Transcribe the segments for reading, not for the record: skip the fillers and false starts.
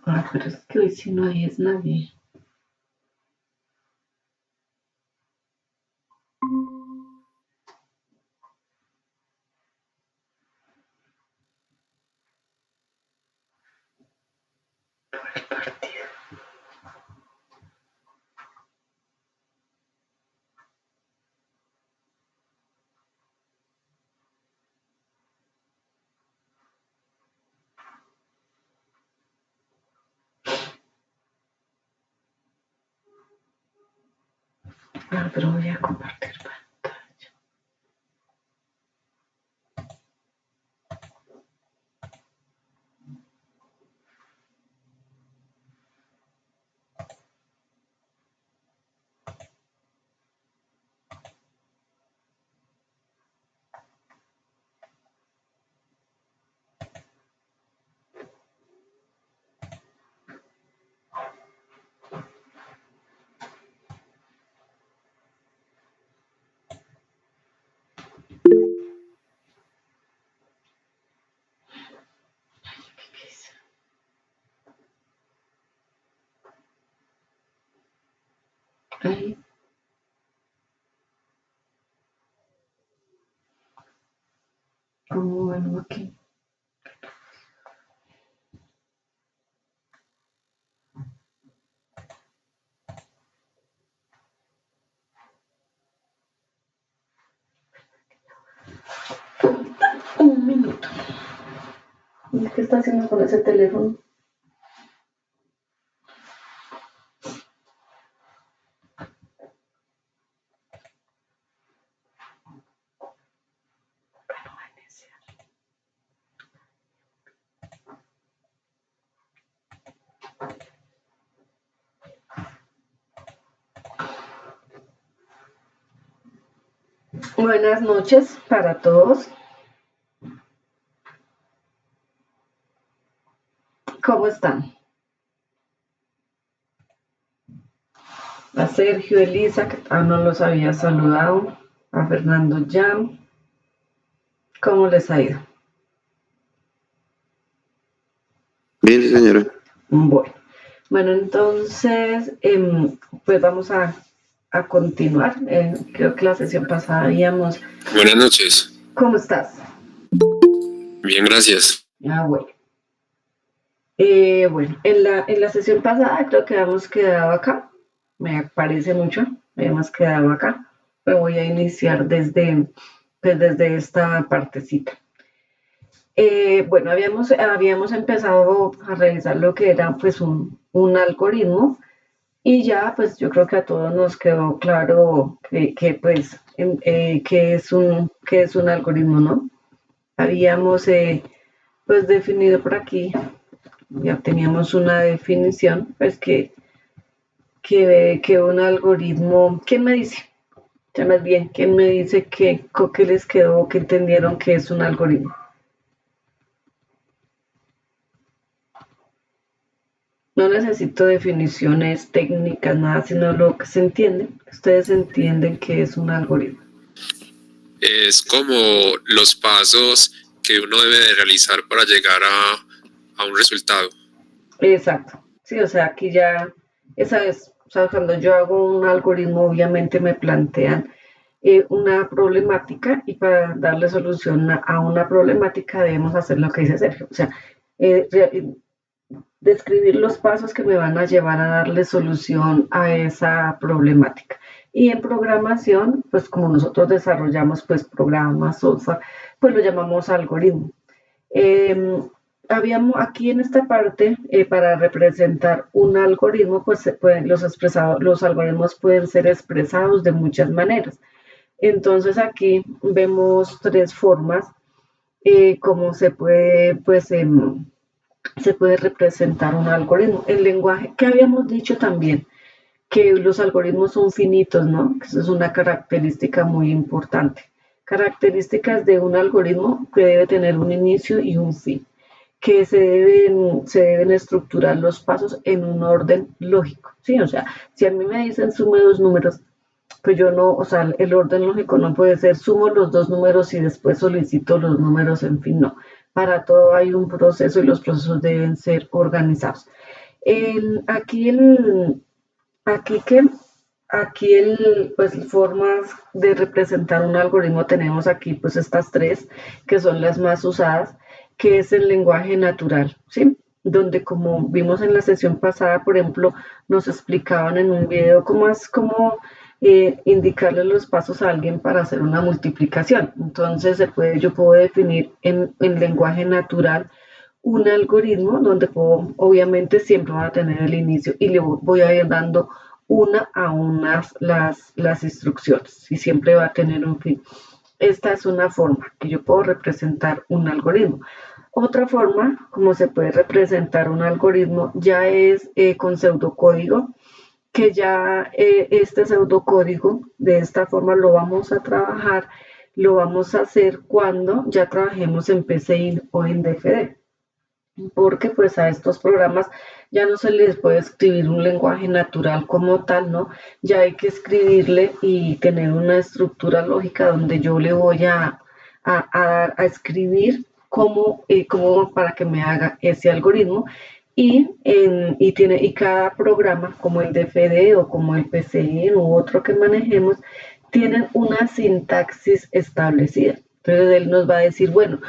Ah, pero es que hoy sí no hay es nadie. Ah, pero voy a compartir pantalla. ¿Qué hice? Ahí. ¿Cómo bueno aquí? Un minuto. ¿Y qué está haciendo con ese teléfono? Buenas noches para todos. ¿Cómo están? A Sergio, Elisa, que no los había saludado. A Fernando Jam. ¿Cómo les ha ido? Bien, sí, señora. Bueno, entonces, pues vamos a continuar. Creo que la sesión pasada habíamos... Buenas noches. ¿Cómo estás? Bien, gracias. Ah, bueno. Bueno, en la sesión pasada creo que habíamos quedado acá. Me parece mucho. Habíamos quedado acá. Me voy a iniciar pues desde esta partecita. Bueno, habíamos empezado a revisar lo que era pues un algoritmo y ya pues yo creo que a todos nos quedó claro pues qué es un algoritmo, ¿no? Habíamos pues definido por aquí, ya teníamos una definición, pues que un algoritmo, ¿quién me dice? Ya más bien, ¿quién me dice que les quedó, que entendieron que es un algoritmo? No necesito definiciones técnicas, nada, sino lo que se entiende. Ustedes entienden que es un algoritmo. Es como los pasos que uno debe de realizar para llegar a un resultado. Exacto. Sí, o sea, aquí ya, esa vez, o sea, cuando yo hago un algoritmo, obviamente me plantean una problemática y para darle solución a una problemática debemos hacer lo que dice Sergio. O sea, eh, describir los pasos que me van a llevar a darle solución a esa problemática. Y en programación, pues como nosotros desarrollamos pues programas, software, pues lo llamamos algoritmo. Habíamos aquí en esta parte, para representar un algoritmo, pues los algoritmos pueden ser expresados de muchas maneras. Entonces aquí vemos tres formas, cómo se puede, pues, se puede representar un algoritmo. El lenguaje, que habíamos dicho también, que los algoritmos son finitos, ¿no? Que eso es una característica muy importante. Características de un algoritmo que debe tener un inicio y un fin, que se deben estructurar los pasos en un orden lógico, ¿sí? O sea, si a mí me dicen sume dos números, pues yo no, o sea, el orden lógico no puede ser sumo los dos números y después solicito los números, en fin, no. Para todo hay un proceso y los procesos deben ser organizados. Aquí aquí que, pues formas de representar un algoritmo tenemos aquí pues estas tres que son las más usadas, que es el lenguaje natural, ¿sí? Donde como vimos en la sesión pasada, por ejemplo, nos explicaban en un video cómo indicarle los pasos a alguien para hacer una multiplicación. Entonces yo puedo definir en lenguaje natural un algoritmo donde puedo, obviamente siempre va a tener el inicio y le voy a ir dando una a unas las instrucciones y siempre va a tener un fin. Esta es una forma que yo puedo representar un algoritmo. Otra forma, como se puede representar un algoritmo, ya es con pseudocódigo, que ya este pseudocódigo de esta forma lo vamos a trabajar, lo vamos a hacer cuando ya trabajemos en PCI o en DFD, porque pues a estos programas ya no se les puede escribir un lenguaje natural como tal, ¿no? Ya hay que escribirle y tener una estructura lógica donde yo le voy a escribir cómo para que me haga ese algoritmo y cada programa como el DFD o como el PCI u otro que manejemos tienen una sintaxis establecida. Entonces él nos va a decir, bueno,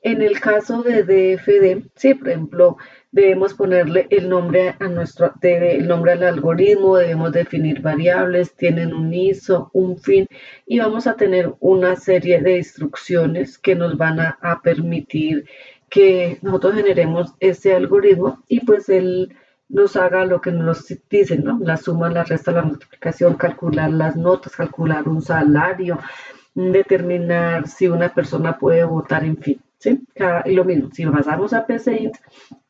en el caso de DFD, sí, por ejemplo, debemos ponerle el nombre el nombre al algoritmo, debemos definir variables, tienen un ISO, un fin, y vamos a tener una serie de instrucciones que nos van a permitir que nosotros generemos ese algoritmo y pues él nos haga lo que nos dicen, ¿no? La suma, la resta, la multiplicación, calcular las notas, calcular un salario, determinar si una persona puede votar, en fin. ¿Sí? Y lo mismo, si pasamos a PCInt,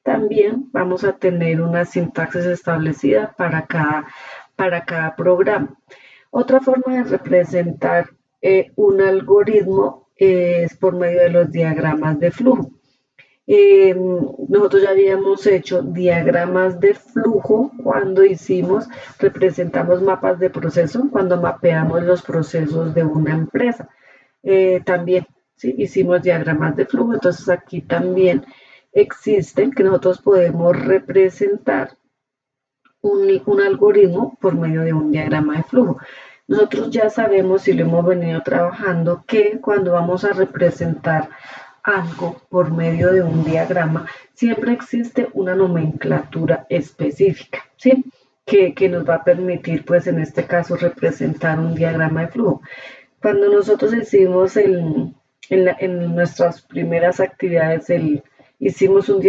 también vamos a tener una sintaxis establecida para cada programa. Otra forma de representar un algoritmo es por medio de los diagramas de flujo. Nosotros ya habíamos hecho diagramas de flujo cuando representamos mapas de proceso, cuando mapeamos los procesos de una empresa. También ¿sí? Hicimos diagramas de flujo, entonces aquí también existen que nosotros podemos representar un algoritmo por medio de un diagrama de flujo. Nosotros ya sabemos y lo hemos venido trabajando que cuando vamos a representar algo por medio de un diagrama, siempre existe una nomenclatura específica, ¿sí? Que nos va a permitir, pues en este caso, representar un diagrama de flujo. Cuando nosotros hicimos en nuestras primeras actividades, hicimos unos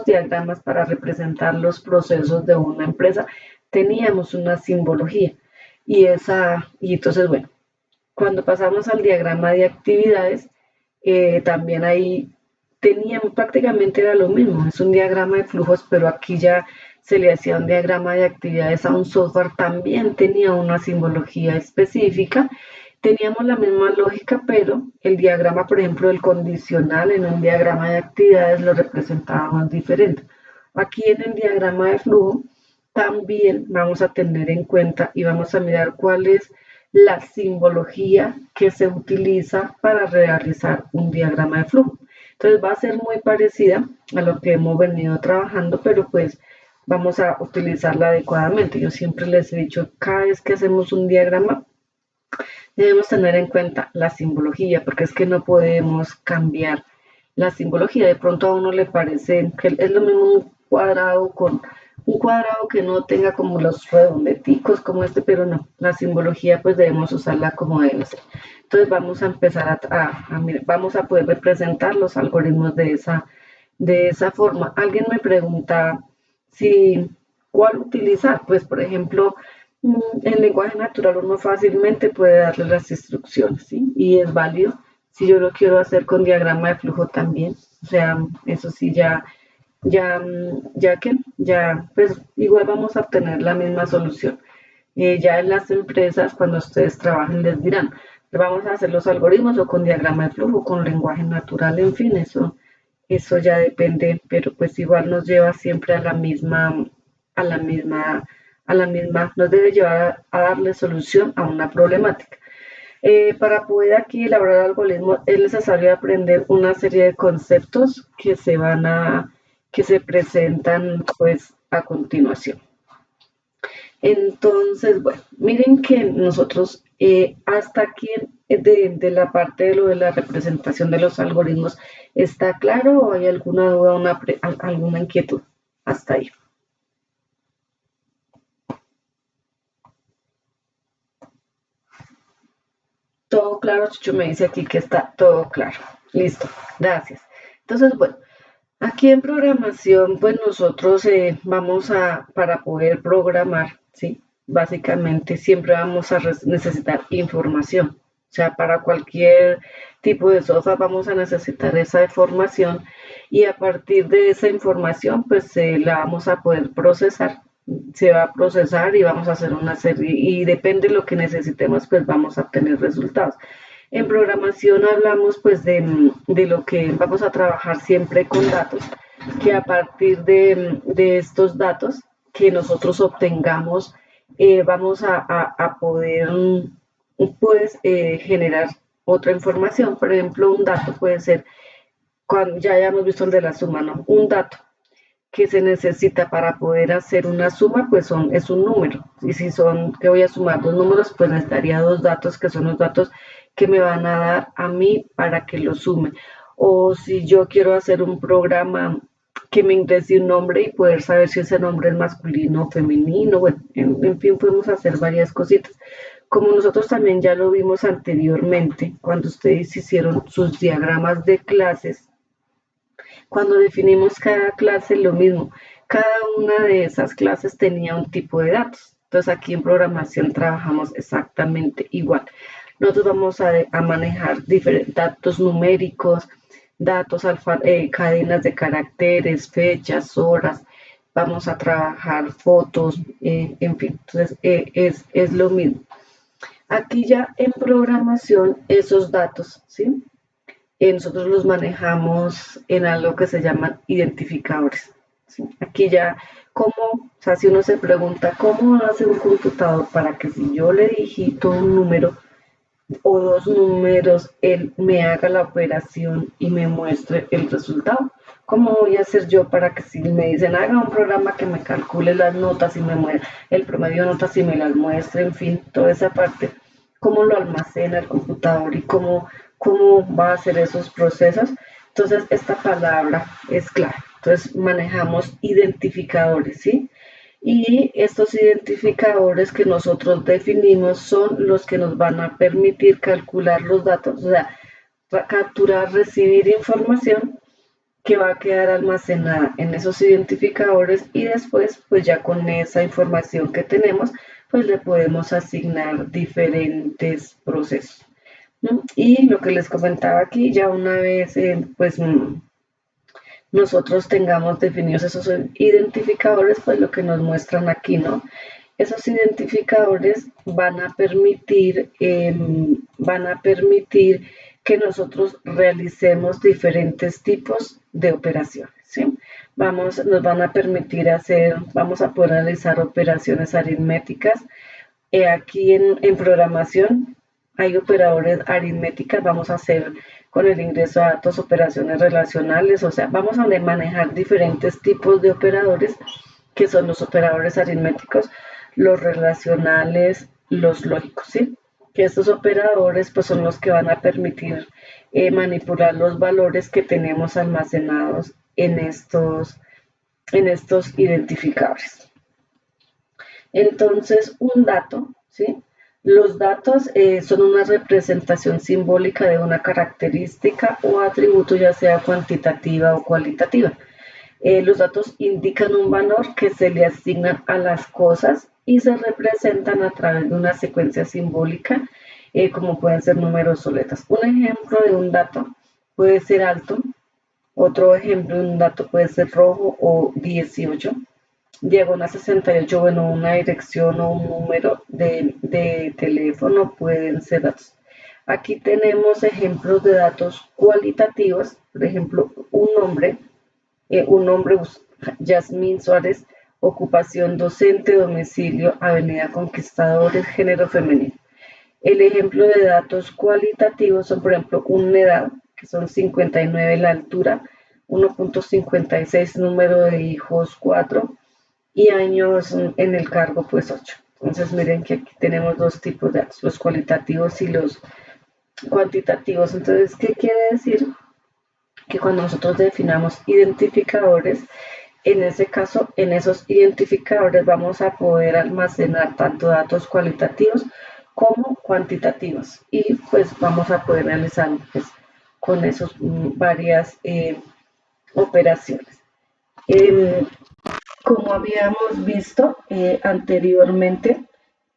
diagramas para representar los procesos de una empresa, teníamos una simbología y entonces, bueno, cuando pasamos al diagrama de actividades, también ahí teníamos prácticamente era lo mismo, es un diagrama de flujos, pero aquí ya se le hacía un diagrama de actividades a un software, también tenía una simbología específica, teníamos la misma lógica, pero el diagrama, por ejemplo, el condicional en un diagrama de actividades lo representábamos diferente. Aquí en el diagrama de flujo también vamos a tener en cuenta y vamos a mirar cuál es la simbología que se utiliza para realizar un diagrama de flujo. Entonces va a ser muy parecida a lo que hemos venido trabajando, pero pues vamos a utilizarla adecuadamente. Yo siempre les he dicho, cada vez que hacemos un diagrama, debemos tener en cuenta la simbología, porque es que no podemos cambiar la simbología. De pronto a uno le parece que es lo mismo un cuadrado que no tenga como los redondeticos como este, pero no, la simbología pues debemos usarla como debe ser. Entonces vamos a empezar vamos a poder representar los algoritmos de esa forma. Alguien me pregunta si cuál utilizar, pues por ejemplo, en lenguaje natural uno fácilmente puede darle las instrucciones, ¿sí? Y es válido. Si yo lo quiero hacer con diagrama de flujo también, o sea, eso sí ya, pues igual vamos a obtener la misma solución. Ya en las empresas, cuando ustedes trabajen, les dirán, vamos a hacer los algoritmos o con diagrama de flujo, con lenguaje natural, en fin, eso ya depende, pero pues igual nos lleva siempre a la misma nos debe llevar a darle solución a una problemática. Para poder aquí elaborar algoritmos es necesario aprender una serie de conceptos que se presentan pues a continuación. Entonces, bueno, miren que nosotros hasta aquí de la parte de lo de la representación de los algoritmos, ¿está claro o hay alguna duda, alguna inquietud? Hasta ahí. Todo claro, Chucho me dice aquí que está todo claro. Listo, gracias. Entonces, bueno, aquí en programación, pues nosotros para poder programar, ¿sí? Básicamente siempre vamos a necesitar información. O sea, para cualquier tipo de software vamos a necesitar esa información y a partir de esa información, pues la vamos a poder procesar. Se va a procesar y vamos a hacer una serie y depende de lo que necesitemos, pues vamos a obtener resultados. En programación hablamos pues de lo que vamos a trabajar siempre con datos, que a partir de estos datos que nosotros obtengamos, vamos a poder pues generar otra información. Por ejemplo, un dato puede ser, cuando ya hayamos visto el de la suma, ¿no? Un dato que se necesita para poder hacer una suma, pues es un número. Y si son que voy a sumar dos números, pues necesitaría dos datos que son los datos que me van a dar a mí para que lo sume. O si yo quiero hacer un programa que me ingrese un nombre y poder saber si ese nombre es masculino o femenino, bueno, en fin, podemos hacer varias cositas. Como nosotros también ya lo vimos anteriormente, cuando ustedes hicieron sus diagramas de clases, cuando definimos cada clase, lo mismo. Cada una de esas clases tenía un tipo de datos. Entonces aquí en programación trabajamos exactamente igual. Nosotros vamos a manejar diferentes datos numéricos, cadenas de caracteres, fechas, horas. Vamos a trabajar fotos, en fin. Entonces es lo mismo. Aquí ya en programación esos datos, ¿sí? Nosotros los manejamos en algo que se llaman identificadores. ¿Sí? Aquí ya, o sea, si uno se pregunta, ¿cómo hace un computador para que si yo le digito un número o dos números, él me haga la operación y me muestre el resultado? ¿Cómo voy a hacer yo para que si me dicen haga un programa que me calcule las notas y me muestre el promedio de notas y me las muestre, en fin, toda esa parte, cómo lo almacena el computador y cómo va a hacer esos procesos? Entonces, esta palabra es clave. Entonces, manejamos identificadores, ¿sí? Y estos identificadores que nosotros definimos son los que nos van a permitir calcular los datos, o sea, capturar, recibir información que va a quedar almacenada en esos identificadores y después, pues ya con esa información que tenemos, pues le podemos asignar diferentes procesos. ¿No? Y lo que les comentaba aquí, ya una vez, pues nosotros tengamos definidos esos identificadores, pues lo que nos muestran aquí, ¿no? Esos identificadores van a permitir que nosotros realicemos diferentes tipos de operaciones, ¿sí? Nos van a permitir vamos a poder realizar operaciones aritméticas. Aquí en programación hay operadores aritméticas, vamos a hacer con el ingreso de datos operaciones relacionales, o sea, vamos a manejar diferentes tipos de operadores que son los operadores aritméticos, los relacionales, los lógicos, ¿sí? Que estos operadores pues son los que van a permitir manipular los valores que tenemos almacenados en estos identificadores. Entonces, un dato, ¿sí? Los datos son una representación simbólica de una característica o atributo, ya sea cuantitativa o cualitativa. Los datos indican un valor que se le asigna a las cosas y se representan a través de una secuencia simbólica, como pueden ser números o letras. Un ejemplo de un dato puede ser alto, otro ejemplo de un dato puede ser rojo o 18. Diagonal 68, bueno, una dirección o un número de teléfono pueden ser datos. Aquí tenemos ejemplos de datos cualitativos, por ejemplo, un nombre, Yasmín Suárez, ocupación docente, domicilio, avenida Conquistadores, género femenino. El ejemplo de datos cualitativos son, por ejemplo, una edad, que son 59 la altura, 1.56 número de hijos 4 y años en el cargo pues 8. Entonces miren que aquí tenemos dos tipos de datos, los cualitativos y los cuantitativos. Entonces, ¿qué quiere decir? Que cuando nosotros definamos identificadores, en ese caso, en esos identificadores vamos a poder almacenar tanto datos cualitativos como cuantitativos y pues vamos a poder realizar pues, con esos varias operaciones. Como habíamos visto anteriormente,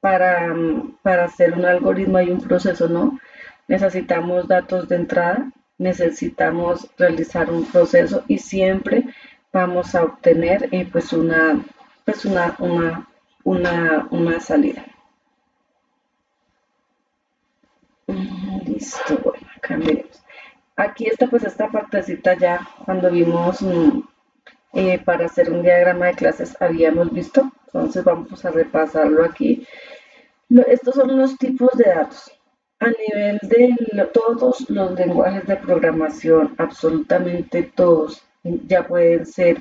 para hacer un algoritmo hay un proceso, ¿no? Necesitamos datos de entrada, necesitamos realizar un proceso y siempre vamos a obtener pues una salida. Listo, bueno, acá veremos. Aquí está pues esta partecita ya cuando vimos para hacer un diagrama de clases habíamos visto, entonces vamos a repasarlo aquí. Estos son los tipos de datos. A nivel de todos los lenguajes de programación, absolutamente todos, ya pueden ser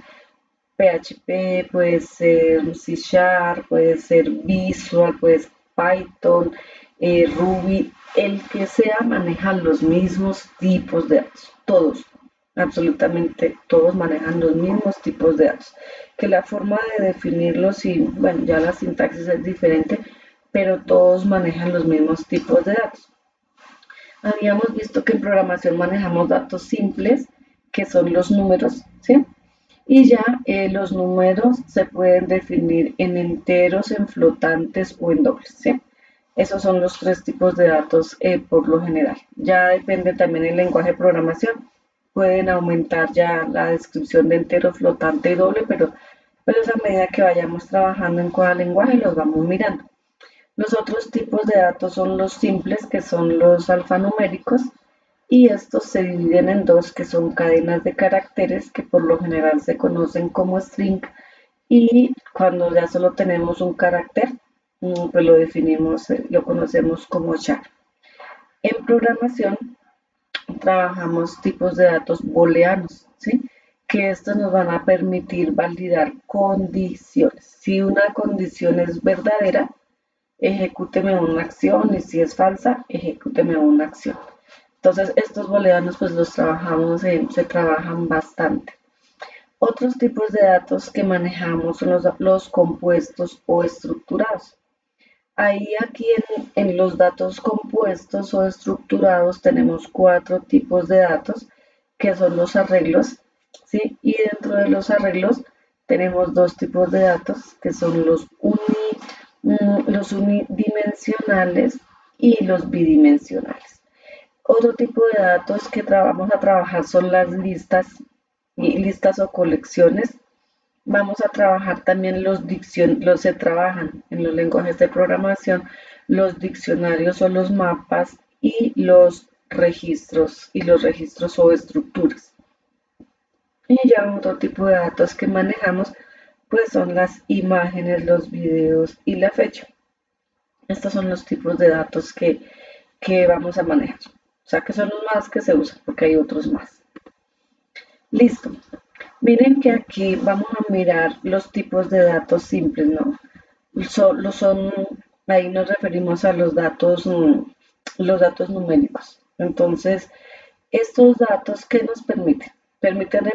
PHP, puede ser C Sharp, puede ser Visual, puede ser Python, Ruby, el que sea manejan los mismos tipos de datos, todos, absolutamente todos manejan los mismos tipos de datos, que la forma de definirlos y bueno, ya la sintaxis es diferente, pero todos manejan los mismos tipos de datos. Habíamos visto que en programación manejamos datos simples, que son los números, ¿sí? Y ya los números se pueden definir en enteros, en flotantes o en dobles, ¿sí? Esos son los tres tipos de datos por lo general. Ya depende también del lenguaje de programación. Pueden aumentar ya la descripción de entero, flotante y doble, pero pues a medida que vayamos trabajando en cada lenguaje los vamos mirando. Los otros tipos de datos son los simples, que son los alfanuméricos, y estos se dividen en dos, que son cadenas de caracteres, que por lo general se conocen como string, y cuando ya solo tenemos un carácter, pues lo definimos, lo conocemos como char. En programación trabajamos tipos de datos booleanos, ¿sí? Que estos nos van a permitir validar condiciones. Si una condición es verdadera, ejecúteme una acción y si es falsa, ejecúteme una acción. Entonces, estos booleanos pues los trabajamos, se trabajan bastante. Otros tipos de datos que manejamos son los compuestos o estructurados. Ahí aquí en los datos compuestos o estructurados tenemos cuatro tipos de datos que son los arreglos, ¿sí? Y dentro de los arreglos tenemos dos tipos de datos que son los unidimensionales y los bidimensionales. Otro tipo de datos que vamos a trabajar son las listas y listas o colecciones. Vamos a trabajar también se trabajan en los lenguajes de programación los diccionarios o los mapas y los registros o estructuras. Y ya otro tipo de datos que manejamos pues son las imágenes, los videos y la fecha. Estos son los tipos de datos que vamos a manejar. O sea que son los más que se usan porque hay otros más. Listo. Miren que aquí vamos a mirar los tipos de datos simples, ¿no? Ahí nos referimos a los datos numéricos. Entonces, estos datos, ¿qué nos permiten? Permiten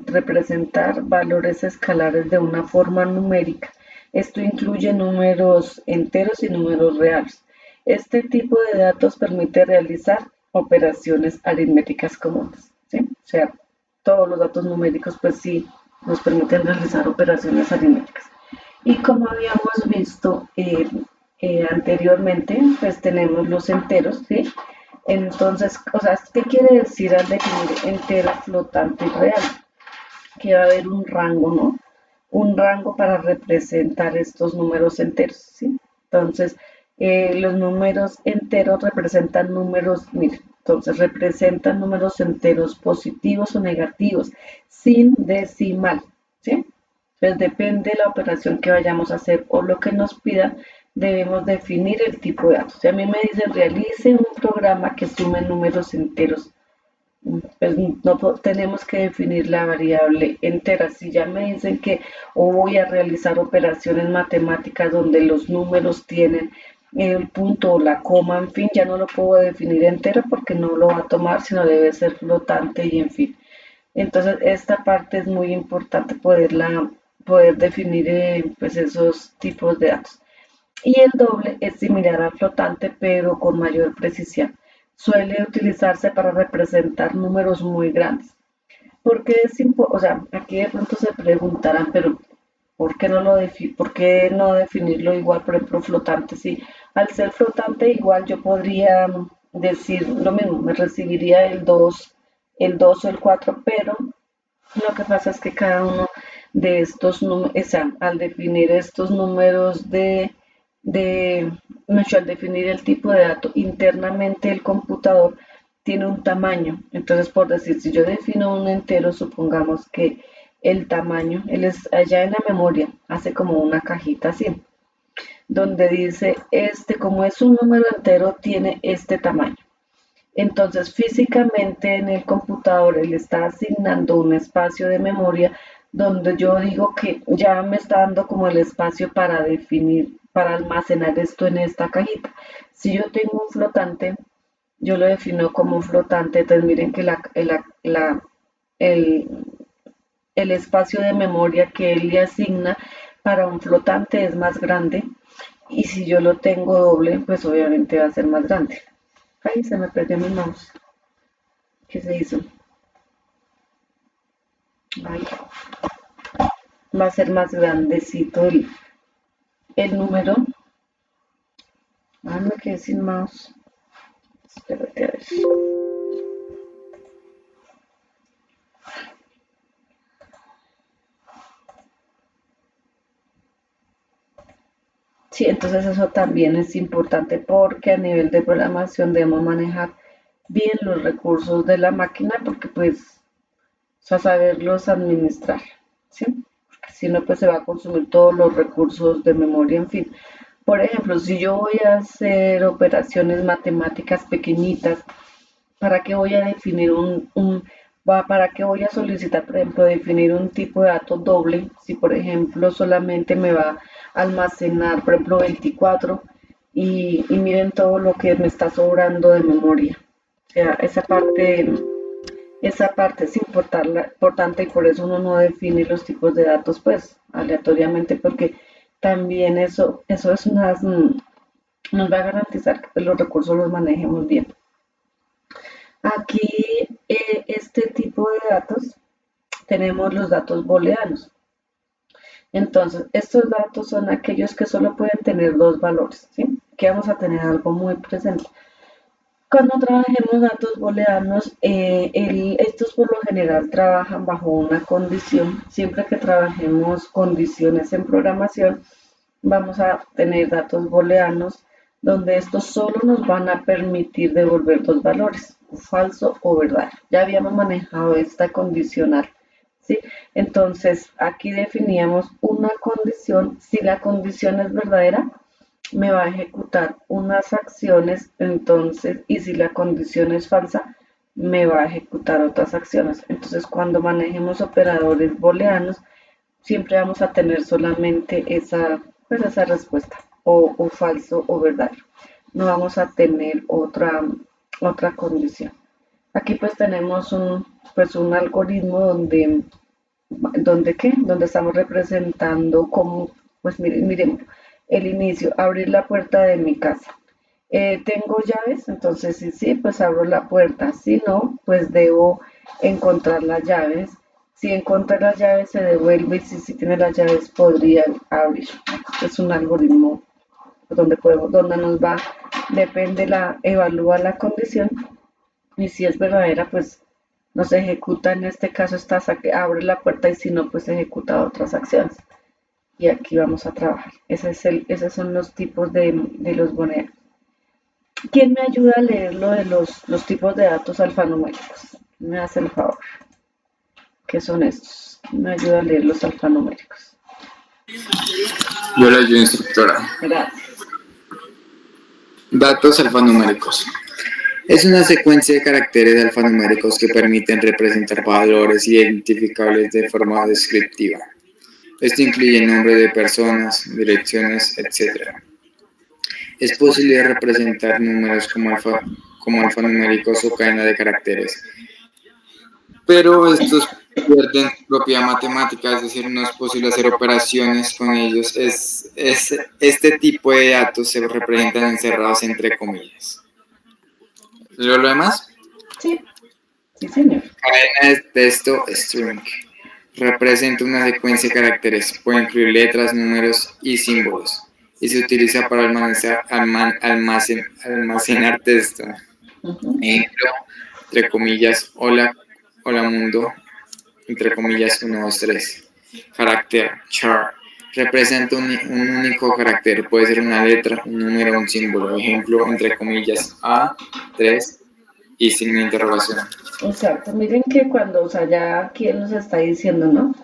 representar valores escalares de una forma numérica. Esto incluye números enteros y números reales. Este tipo de datos permite realizar operaciones aritméticas comunes, ¿sí? O sea, todos los datos numéricos, pues sí, nos permiten realizar operaciones aritméticas. Y como habíamos visto anteriormente, pues tenemos los enteros, ¿sí? Entonces, o sea, ¿qué quiere decir al definir entero, flotante y real? Que va a haber un rango, ¿no? Un rango para representar estos números enteros, ¿sí? Entonces, los números enteros representan números, miren, entonces representan números enteros positivos o negativos, sin decimal, ¿sí? Pues depende de la operación que vayamos a hacer o lo que nos pida, debemos definir el tipo de datos. Si a mí me dicen realice un programa que sume números enteros, pues no tenemos que definir la variable entera. Si ya me dicen que o voy a realizar operaciones matemáticas donde los números tienen el punto o la coma, en fin, ya no lo puedo definir entero porque no lo va a tomar, sino debe ser flotante y en fin. Entonces, esta parte es muy importante poder definir pues esos tipos de datos. Y el doble es similar al flotante, pero con mayor precisión. Suele utilizarse para representar números muy grandes. ¿Por qué es importante? O sea, aquí de pronto se preguntarán, pero ¿por qué no definirlo igual, por ejemplo, flotante? Sí, al ser flotante igual yo podría decir lo mismo, me recibiría el 2 o el 4, pero lo que pasa es que cada uno de estos números, o sea, al definir estos números al definir el tipo de dato internamente el computador tiene un tamaño. Entonces, por decir, si yo defino un entero, supongamos que el tamaño, él es allá en la memoria, hace como una cajita así, donde dice, como es un número entero, tiene este tamaño. Entonces, físicamente en el computador él está asignando un espacio de memoria donde yo digo que ya me está dando como el espacio para definir, para almacenar esto en esta cajita. Si yo tengo un flotante, yo lo defino como un flotante, entonces miren que el, el espacio de memoria que él le asigna para un flotante es más grande y si yo lo tengo doble, pues obviamente va a ser más grande. Ay, se me perdió mi mouse. ¿Qué se hizo? Ay, va a ser más grandecito el número. Ah, me quedé sin mouse. Espérate a ver. Sí, entonces eso también es importante porque a nivel de programación debemos manejar bien los recursos de la máquina porque pues, o sea, saberlos administrar, ¿sí? Porque si no, pues se va a consumir todos los recursos de memoria, en fin. Por ejemplo, si yo voy a hacer operaciones matemáticas pequeñitas, ¿para qué voy a definir para qué voy a solicitar, por ejemplo, definir un tipo de dato doble si, por ejemplo, solamente me va a almacenar, por ejemplo, 24 y miren todo lo que me está sobrando de memoria? O sea, esa parte es importante y por eso uno no define los tipos de datos pues aleatoriamente porque también eso nos va a garantizar que los recursos los manejemos bien. Aquí, este tipo de datos, tenemos los datos booleanos. Entonces, estos datos son aquellos que solo pueden tener dos valores, ¿sí? Que vamos a tener algo muy presente. Cuando trabajemos datos booleanos, estos por lo general trabajan bajo una condición. Siempre que trabajemos condiciones en programación, vamos a tener datos booleanos donde estos solo nos van a permitir devolver dos valores, falso o verdadero. Ya habíamos manejado esta condicional, ¿sí? Entonces, aquí definíamos una condición. Si la condición es verdadera, me va a ejecutar unas acciones, entonces, y si la condición es falsa, me va a ejecutar otras acciones. Entonces, cuando manejemos operadores booleanos, siempre vamos a tener solamente esa respuesta, o falso o verdadero. No vamos a tener otra condición. Aquí pues tenemos un algoritmo donde estamos representando como, pues miren, el inicio, abrir la puerta de mi casa. ¿Tengo llaves? Entonces, sí, pues abro la puerta. Si no, pues debo encontrar las llaves. Si encontré las llaves, se devuelve y si tiene las llaves, podría abrir. Es un algoritmo donde nos va, evalúa la condición y si es verdadera, pues nos ejecuta, en este caso, abre la puerta y si no, pues ejecuta otras acciones. Y aquí vamos a trabajar. Esos son los tipos de los booleanos. ¿Quién me ayuda a leer lo de los tipos de datos alfanuméricos? Me hace el favor. ¿Qué son estos? Me ayuda a leer los alfanuméricos. Yo la ayudo, instructora. Gracias. Datos alfanuméricos. Es una secuencia de caracteres alfanuméricos que permiten representar valores identificables de forma descriptiva. Esto incluye nombres de personas, direcciones, etc. Es posible representar números como alfanuméricos o cadena de caracteres, pero estos pierden su propia matemática, es decir, no es posible hacer operaciones con ellos. Este tipo de datos se representan encerrados entre comillas. ¿Leo lo demás? Sí, sí, señor. Cadena de texto string. Representa una secuencia de caracteres, puede incluir letras, números y símbolos, y se utiliza para almacenar texto. Ejemplo, entre comillas, hola mundo, entre comillas, 1, 2, 3. Carácter, char. Representa un único carácter, puede ser una letra, un número, un símbolo. Ejemplo, entre comillas, A, 3 y signo de interrogación. Exacto, miren que cuando, o sea, ya aquí él nos está diciendo, ¿no?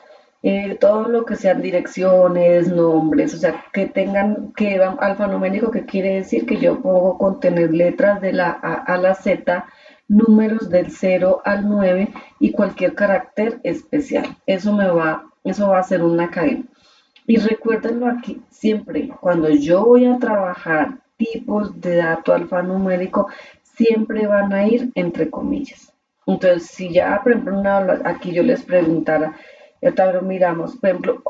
Todo lo que sean direcciones, nombres, o sea, que tengan, que alfanumérico, que quiere decir que yo puedo contener letras de la A la Z, números del 0 al 9 y cualquier carácter especial. Eso va a ser una cadena. Y recuérdenlo aquí, siempre, cuando yo voy a trabajar tipos de dato alfanumérico, siempre van a ir entre comillas. Entonces, si ya, por ejemplo, aquí yo les preguntara, ya tal miramos, por ejemplo,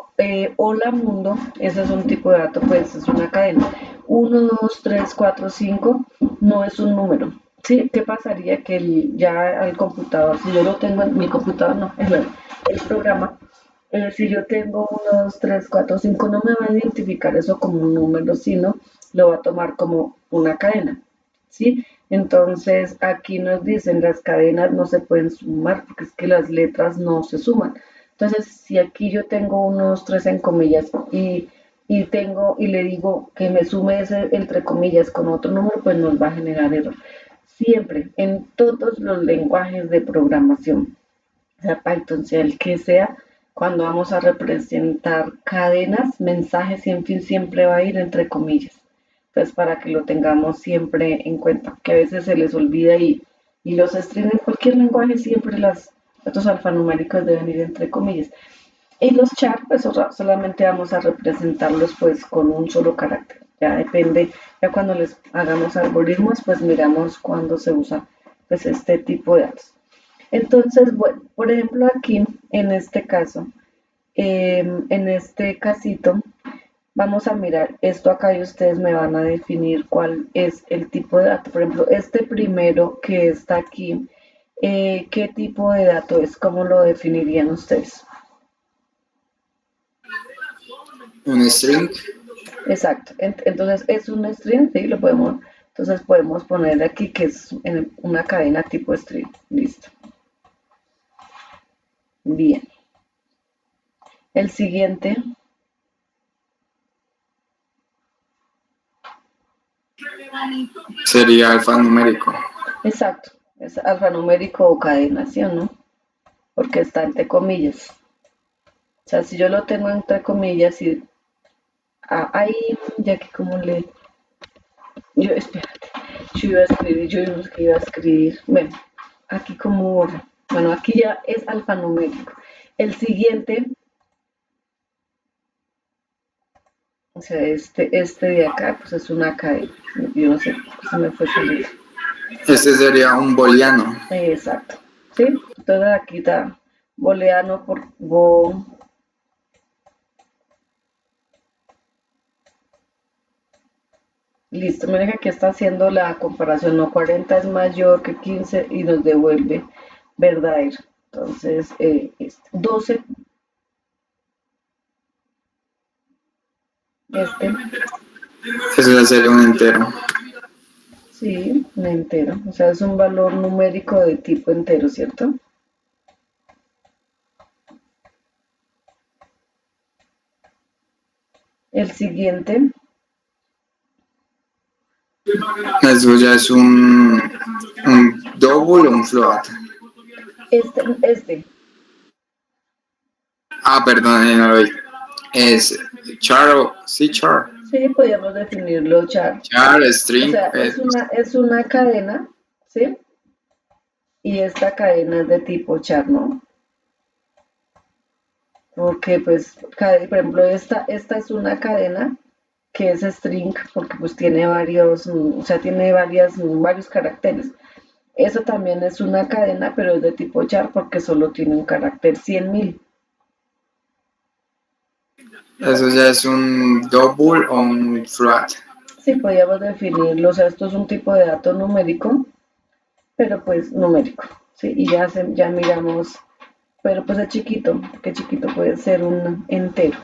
hola mundo, ese es un tipo de dato, pues es una cadena. 1, 2, 3, 4, 5 no es un número. ¿Sí? ¿Qué pasaría que ya al computador, si yo lo tengo en mi computador, no, el programa, si yo tengo 1, 2, 3, 4, 5, no me va a identificar eso como un número, sino lo va a tomar como una cadena, ¿sí? Entonces, aquí nos dicen las cadenas no se pueden sumar porque es que las letras no se suman. Entonces, si aquí yo tengo 1, 2, 3 en comillas y le digo que me sume ese entre comillas con otro número, pues nos va a generar error. Siempre, en todos los lenguajes de programación, sea Python, sea el que sea, cuando vamos a representar cadenas, mensajes y en fin, siempre va a ir entre comillas. Entonces, para que lo tengamos siempre en cuenta, que a veces se les olvida y los strings en cualquier lenguaje siempre los datos alfanuméricos deben ir entre comillas. Y los char, pues solamente vamos a representarlos pues con un solo carácter. Ya depende, ya cuando les hagamos algoritmos, pues miramos cuándo se usa pues este tipo de datos. Entonces, bueno, por ejemplo, aquí en este caso, en este casito, vamos a mirar esto acá y ustedes me van a definir cuál es el tipo de dato. Por ejemplo, este primero que está aquí, ¿qué tipo de dato es? ¿Cómo lo definirían ustedes? Un string. Exacto. Entonces, es un string, sí, lo podemos. Entonces, podemos poner aquí que es una cadena tipo string. Listo. Bien. El siguiente. Sería alfanumérico. Exacto, es alfanumérico o cadenación, ¿no? Porque está entre comillas. O sea, si yo lo tengo entre comillas y ahí, ya que como espérate, yo no sé qué iba a escribir. Bueno, aquí como borro. Bueno, aquí ya es alfanumérico. El siguiente, o sea, este de acá, pues es una cadena. Yo no sé, se me fue salir. Este sería un booleano. Exacto. ¿Sí? Entonces aquí está booleano por Listo, miren que aquí está haciendo la comparación, no 40 es mayor que 15 y nos devuelve verdadero. Entonces, 12, este, Eso sería un entero. sí, un entero, o sea, es un valor numérico de tipo entero, ¿cierto? El siguiente, Eso ya es un double o un float. este, Perdón, no lo vi. Es char o sí, char. Sí, podríamos definirlo char. Char, O string. sea, es una cadena, ¿sí? Y esta cadena es de tipo char, ¿no? Porque pues, por ejemplo, esta es una cadena que es string porque pues tiene varios, o sea, tiene varios caracteres. Eso también es una cadena, pero es de tipo char porque solo tiene un carácter 100.000. Eso ya es un double o un float. Sí, podríamos definirlo, o sea, esto es un tipo de dato numérico, pero pues numérico, ¿sí? Y ya miramos, pero pues es chiquito, que chiquito puede ser un entero.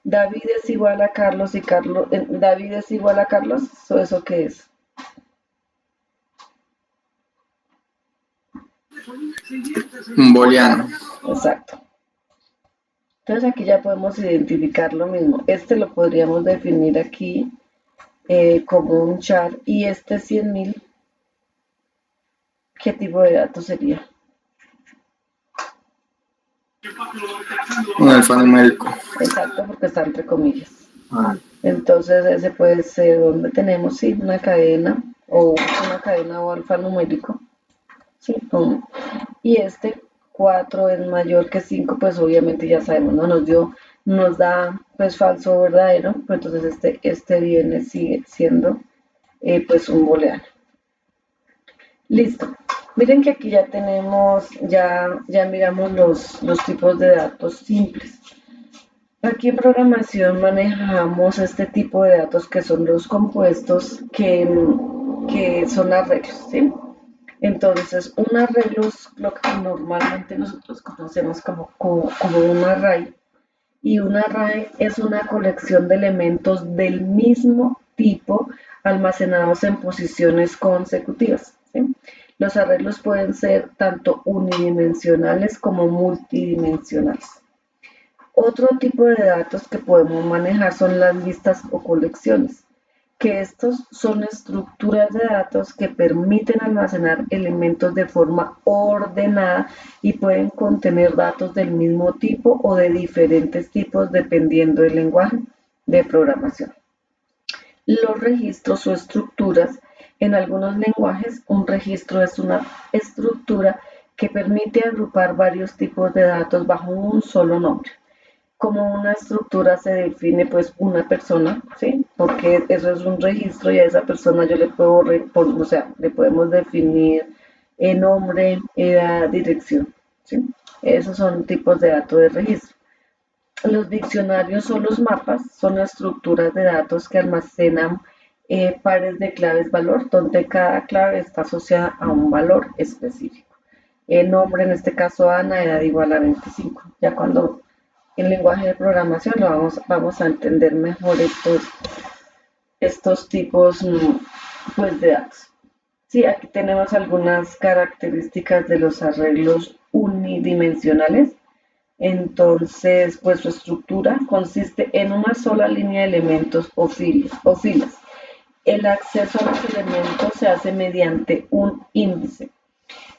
David es igual a Carlos y David es igual a Carlos, ¿eso qué es? Un booleano. Exacto. Entonces aquí ya podemos identificar lo mismo. Este lo podríamos definir aquí como un char y este 100.000, ¿qué tipo de dato sería? Un alfanumérico. Exacto, porque está entre comillas. Entonces ese puede ser donde tenemos, sí, una cadena o alfanumérico. Sí, y este 4 es mayor que 5, pues obviamente ya sabemos, ¿no? Nos da pues falso o verdadero, pues entonces sigue siendo pues un booleano. Listo. Miren que aquí ya tenemos, ya miramos los tipos de datos simples. Aquí en programación manejamos este tipo de datos que son los compuestos que son arreglos, ¿sí? Entonces, un arreglo es lo que normalmente nosotros conocemos como un array. Y un array es una colección de elementos del mismo tipo almacenados en posiciones consecutivas, ¿sí? Los arreglos pueden ser tanto unidimensionales como multidimensionales. Otro tipo de datos que podemos manejar son las listas o colecciones, que estos son estructuras de datos que permiten almacenar elementos de forma ordenada y pueden contener datos del mismo tipo o de diferentes tipos dependiendo del lenguaje de programación. Los registros o estructuras, en algunos lenguajes, un registro es una estructura que permite agrupar varios tipos de datos bajo un solo nombre. Como una estructura se define pues una persona, ¿sí? Porque eso es un registro y a esa persona yo le puedo, o sea, le podemos definir el nombre, edad, dirección, ¿sí? Esos son tipos de datos de registro. Los diccionarios o los mapas son estructuras de datos que almacenan pares de claves valor, donde cada clave está asociada a un valor específico. El nombre, en este caso Ana, edad igual a 25. Ya cuando en lenguaje de programación vamos a entender mejor estos tipos pues, de datos. Sí, aquí tenemos algunas características de los arreglos unidimensionales. Entonces, pues su estructura consiste en una sola línea de elementos o filas. El acceso a los elementos se hace mediante un índice.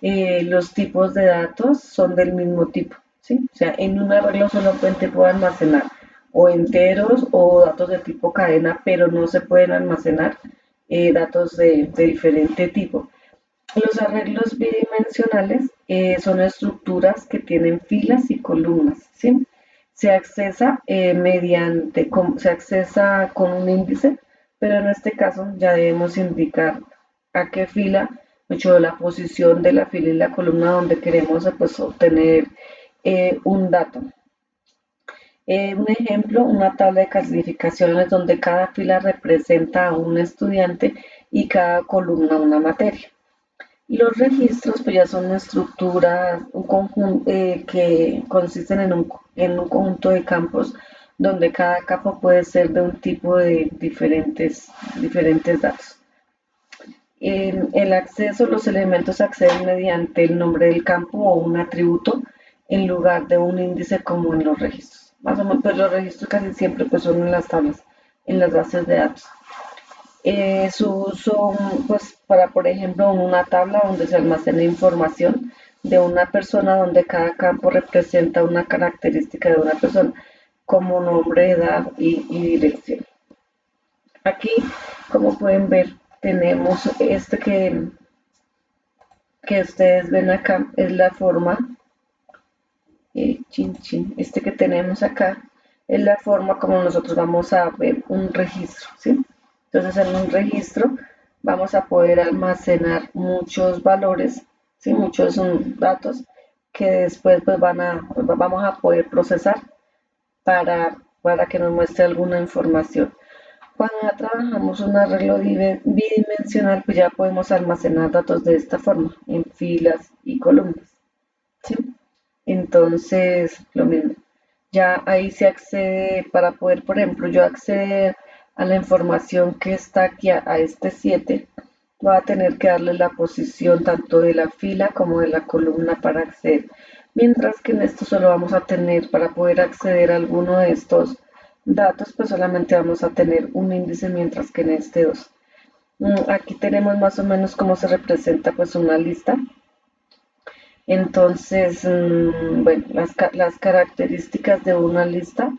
Los tipos de datos son del mismo tipo, ¿sí? O sea, en un arreglo solamente puedo almacenar o enteros o datos de tipo cadena, pero no se pueden almacenar datos de diferente tipo. Los arreglos bidimensionales son estructuras que tienen filas y columnas, ¿sí? Se accesa con un índice, pero en este caso ya debemos indicar a qué fila, mucho la posición de la fila y la columna donde queremos pues, obtener un dato. Un ejemplo, una tabla de clasificaciones donde cada fila representa a un estudiante y cada columna una materia. Los registros pues ya son estructuras que consisten en un conjunto de campos donde cada campo puede ser de un tipo de diferentes datos. En el acceso, los elementos acceden mediante el nombre del campo o un atributo en lugar de un índice como en los registros. Más o menos, pues los registros casi siempre pues, son en las tablas, en las bases de datos. Su uso, pues, para, por ejemplo, una tabla donde se almacena información, de una persona donde cada campo representa una característica de una persona, como nombre, edad y dirección. Aquí, como pueden ver, tenemos este que ustedes ven acá, es la forma, este que tenemos acá, es la forma como nosotros vamos a ver un registro, ¿sí? Entonces en un registro vamos a poder almacenar muchos valores, ¿sí? Muchos datos que después pues vamos a poder procesar para que nos muestre alguna información. Cuando ya trabajamos un arreglo bidimensional, pues ya podemos almacenar datos de esta forma, en filas y columnas, ¿sí? Entonces, lo mismo. Ya ahí se accede para poder, por ejemplo, yo acceder a la información que está aquí a este 7, voy a tener que darle la posición tanto de la fila como de la columna para acceder. Mientras que en esto solo vamos a tener, para poder acceder a alguno de estos datos, pues solamente vamos a tener un índice, mientras que en este 2. Aquí tenemos más o menos cómo se representa pues una lista. Entonces, bueno, las características de una lista,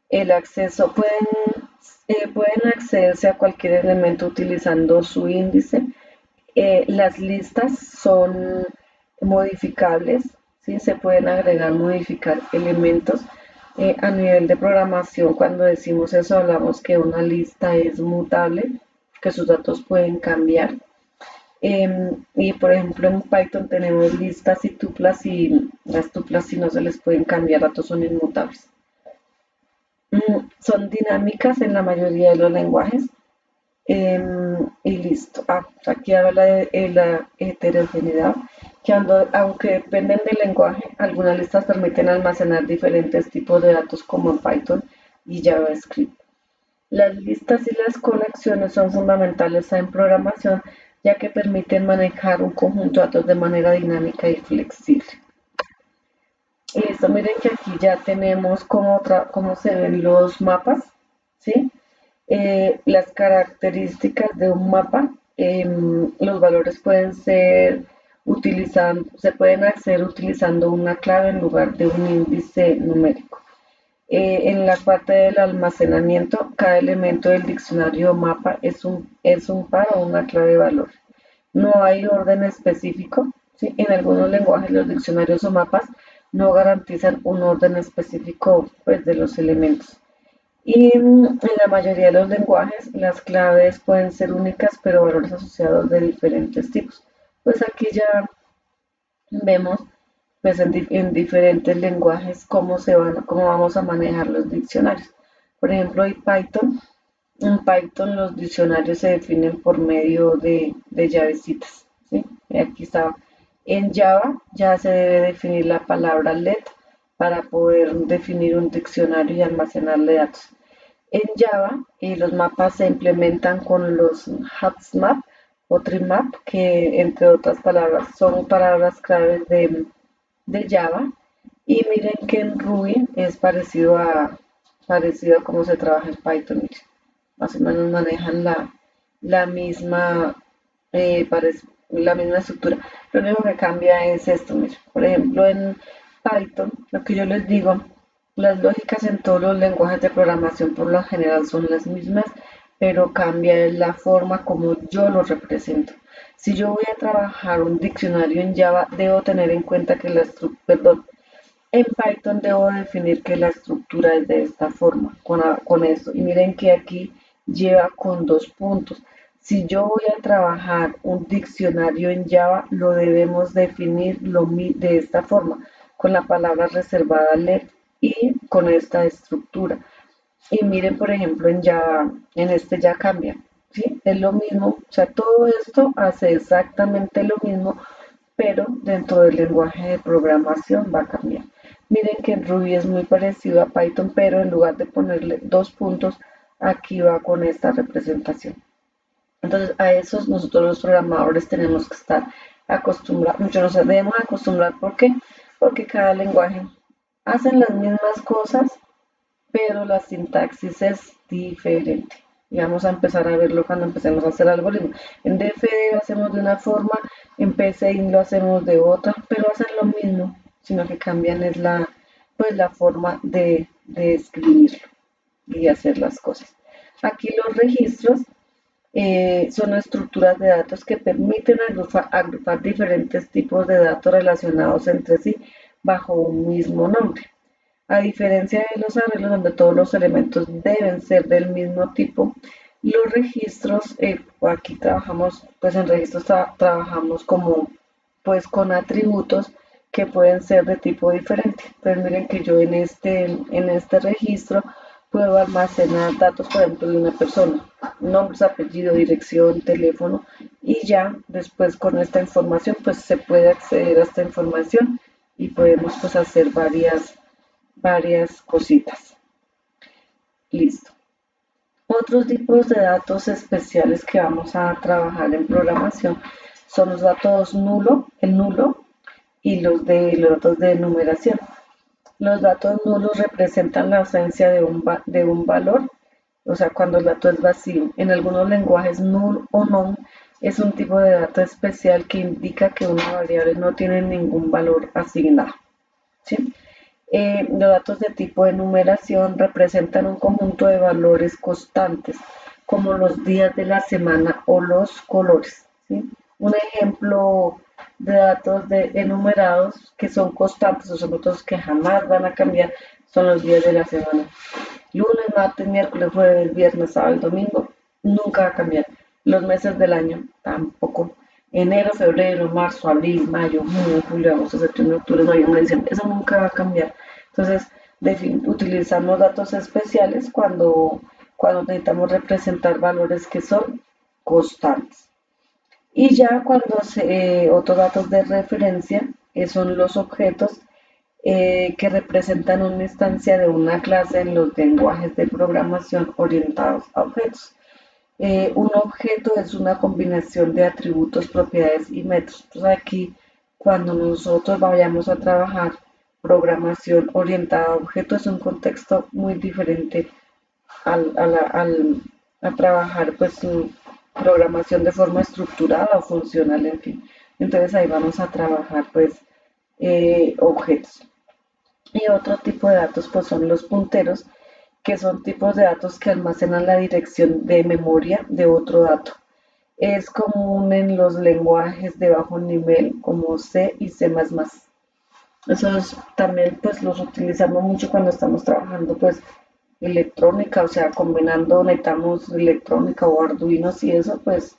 el acceso, pueden accederse a cualquier elemento utilizando su índice. Las listas son modificables, ¿sí? Se pueden agregar, modificar elementos. A nivel de programación, cuando decimos eso, hablamos que una lista es mutable, que sus datos pueden cambiar. Y por ejemplo en Python tenemos listas y tuplas, y las tuplas si no se les pueden cambiar, datos son inmutables. Son dinámicas en la mayoría de los lenguajes. Y listo. Aquí habla de la heterogeneidad, que aunque dependen del lenguaje, algunas listas permiten almacenar diferentes tipos de datos como en Python y JavaScript. Las listas y las colecciones son fundamentales en programación, ya que permiten manejar un conjunto de datos de manera dinámica y flexible. Listo, miren que aquí ya tenemos cómo se ven los mapas, ¿sí? Las características de un mapa, los valores se pueden acceder utilizando una clave en lugar de un índice numérico. En la parte del almacenamiento, cada elemento del diccionario mapa es un par o una clave de valor. No hay orden específico, ¿sí? En algunos lenguajes los diccionarios o mapas no garantizan un orden específico pues, de los elementos. Y en la mayoría de los lenguajes las claves pueden ser únicas, pero valores asociados de diferentes tipos. Pues aquí ya vemos pues en diferentes lenguajes cómo vamos a manejar los diccionarios. Por ejemplo, en Python los diccionarios se definen por medio de llavecitas, ¿sí? Y aquí está. En Java ya se debe definir la palabra let para poder definir un diccionario y almacenarle datos. En Java, los mapas se implementan con los HAPsMap o TRIMAP, que entre otras palabras son palabras claves de Java. Y miren que en Ruby es parecido a cómo se trabaja en Python. Miren, más o menos manejan la misma, la misma estructura. Lo único que cambia es esto. Miren. Por ejemplo, en Python, lo que yo les digo, las lógicas en todos los lenguajes de programación por lo general son las mismas, pero cambia la forma como yo lo represento. Si yo voy a trabajar un diccionario en Java, debo tener en cuenta que en Python debo definir que la estructura es de esta forma, con esto. Y miren que aquí lleva con 2 puntos. Si yo voy a trabajar un diccionario en Java, lo debemos definir de esta forma, con la palabra reservada let y con esta estructura. Y miren, por ejemplo, en Java, en este ya cambia, ¿sí? Es lo mismo, o sea, todo esto hace exactamente lo mismo, pero dentro del lenguaje de programación va a cambiar. Miren que en Ruby es muy parecido a Python, pero en lugar de ponerle 2 puntos, aquí va con esta representación. Entonces, a esos nosotros los programadores tenemos que estar acostumbrados, mucho nos debemos acostumbrar. ¿Por qué? Porque cada lenguaje hacen las mismas cosas, pero la sintaxis es diferente. y vamos a empezar a verlo cuando empecemos a hacer algoritmos. En DFD lo hacemos de una forma, en PCI lo hacemos de otra, pero hacen lo mismo, sino que cambian es la forma de escribirlo y hacer las cosas. Aquí los registros son estructuras de datos que permiten agrupar diferentes tipos de datos relacionados entre sí bajo un mismo nombre. A diferencia de los arreglos donde todos los elementos deben ser del mismo tipo, los registros, aquí trabajamos, pues en registros trabajamos como, pues con atributos que pueden ser de tipo diferente. Entonces miren que yo en este registro puedo almacenar datos, por ejemplo, de una persona, nombres, apellido, dirección, teléfono, y ya después con esta información, pues se puede acceder a esta información y podemos pues hacer varias cositas. Listo. Otros tipos de datos especiales que vamos a trabajar en programación son los datos el nulo y los datos de enumeración. Los datos nulos representan la ausencia de un valor, o sea, cuando el dato es vacío. En algunos lenguajes, null o non es un tipo de dato especial que indica que una variable no tiene ningún valor asignado. ¿Sí? Los datos de tipo de numeración representan un conjunto de valores constantes, como los días de la semana o los colores. ¿Sí? Un ejemplo de datos enumerados que son constantes, o son datos que jamás van a cambiar, son los días de la semana. Lunes, martes, miércoles, jueves, viernes, sábado y domingo, nunca va a cambiar. Los meses del año, tampoco. Enero, febrero, marzo, abril, mayo, junio, julio, agosto, septiembre, octubre, noviembre, diciembre, eso nunca va a cambiar. Entonces, utilizamos datos especiales cuando necesitamos representar valores que son constantes. Y ya otros datos de referencia son los objetos que representan una instancia de una clase en los lenguajes de programación orientados a objetos. Un objeto es una combinación de atributos, propiedades y métodos. Entonces aquí, cuando nosotros vayamos a trabajar programación orientada a objetos, es un contexto muy diferente a trabajar pues su programación de forma estructurada o funcional, en fin. Entonces ahí vamos a trabajar pues objetos. Y otro tipo de datos pues son los punteros, que son tipos de datos que almacenan la dirección de memoria de otro dato. Es común en los lenguajes de bajo nivel como C y C++. Esos también pues los utilizamos mucho cuando estamos trabajando pues electrónica, o sea, necesitamos electrónica o arduinos y eso pues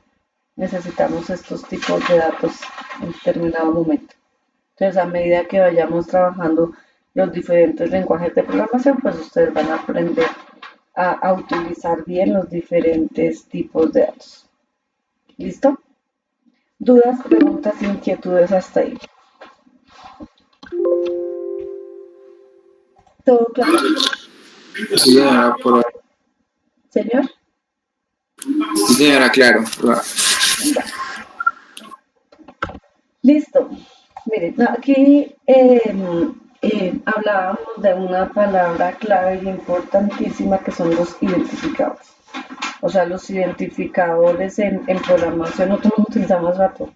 necesitamos estos tipos de datos en determinado momento. Entonces, a medida que vayamos trabajando los diferentes lenguajes de programación, pues ustedes van a aprender a utilizar bien los diferentes tipos de datos. ¿Listo? ¿Dudas, preguntas, inquietudes hasta ahí? ¿Todo claro? Sí, señora, ¿Señor? Sí, señora, claro. Listo. Miren, aquí hablábamos de una palabra clave y importantísima que son los identificadores. O sea, los identificadores en programación nosotros los utilizamos rato. O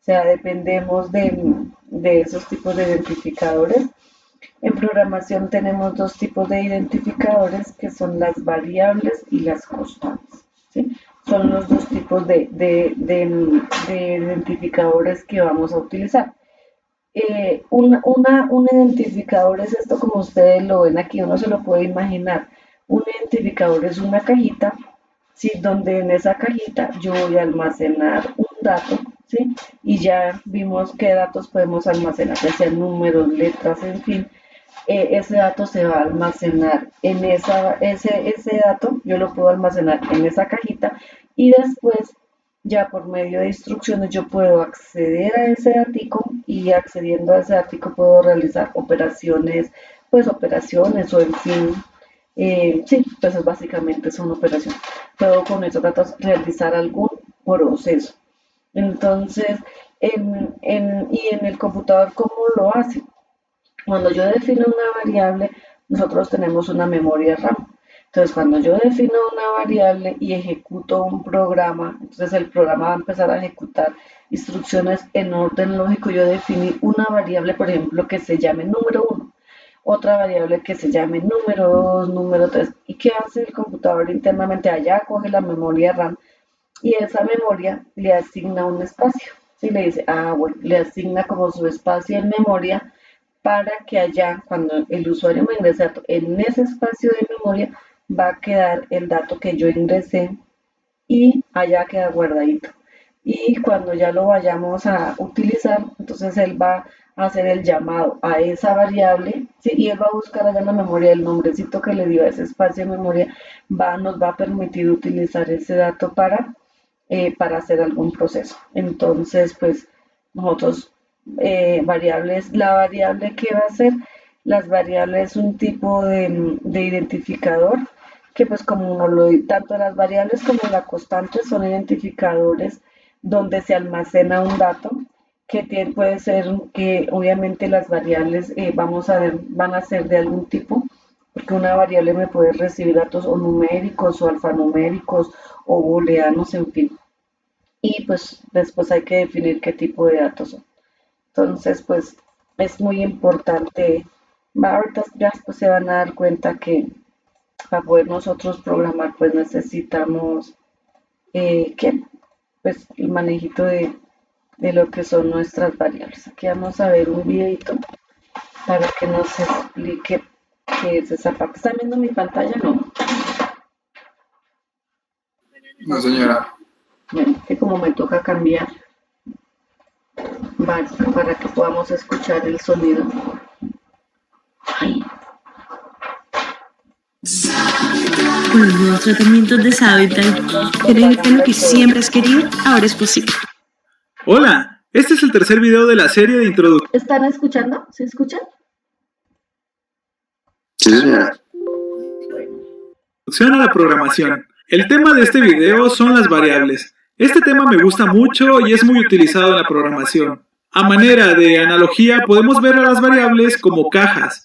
sea, dependemos de esos tipos de identificadores. En programación tenemos dos tipos de identificadores que son las variables y las constantes. ¿Sí? Son los dos tipos de identificadores que vamos a utilizar. Un identificador es esto como ustedes lo ven aquí, uno se lo puede imaginar. Un identificador es una cajita, ¿sí? Donde en esa cajita yo voy a almacenar un dato, ¿sí? Y ya vimos qué datos podemos almacenar, ya sean números, letras, en fin. Ese dato se va a almacenar en ese dato, yo lo puedo almacenar en esa cajita y después ya por medio de instrucciones yo puedo acceder a ese datico y accediendo a ese datico puedo realizar operaciones o en fin, sí, pues básicamente son operaciones. Puedo con esos datos realizar algún proceso. Entonces, y en el computador, ¿cómo lo hace? Cuando yo defino una variable, nosotros tenemos una memoria RAM. Entonces, cuando yo defino una variable y ejecuto un programa, entonces el programa va a empezar a ejecutar instrucciones en orden lógico. Yo definí una variable, por ejemplo, que se llame número 1, otra variable que se llame número 2, número 3. ¿Y qué hace el computador internamente? Allá coge la memoria RAM y esa memoria le asigna un espacio. ¿Sí? Le dice, bueno, le asigna como su espacio en memoria para que allá, cuando el usuario me ingrese en ese espacio de memoria, va a quedar el dato que yo ingresé y allá queda guardadito. Y cuando ya lo vayamos a utilizar, entonces él va a hacer el llamado a esa variable, ¿sí? Y él va a buscar allá en la memoria el nombrecito que le dio a ese espacio de memoria, nos va a permitir utilizar ese dato para hacer algún proceso. Entonces, pues nosotros, la variable que va a ser, las variables es un tipo de identificador que pues como tanto las variables como la constante son identificadores donde se almacena un dato que puede ser que obviamente las variables van a ser de algún tipo, porque una variable me puede recibir datos o numéricos o alfanuméricos o booleanos, en fin. Y pues después hay que definir qué tipo de datos son. Entonces, pues es muy importante. Ahorita ya después se van a dar cuenta que para poder nosotros programar, pues necesitamos que pues el manejito de lo que son nuestras variables. Aquí vamos a ver un videito para que nos explique qué es esa parte. ¿Están viendo mi pantalla? No. No, señora. Bueno, que como me toca cambiar para que podamos escuchar el sonido. Ay. Con los nuevos tratamientos de Savital, créete en lo que siempre has querido, ahora es posible. Hola, este es el tercer video de la serie de introducción. ¿Están escuchando? ¿Se escuchan? Sí, señora. A la programación. El tema de este video son las variables. Este tema me gusta mucho y es muy utilizado en la programación. A manera de analogía, podemos ver a las variables como cajas.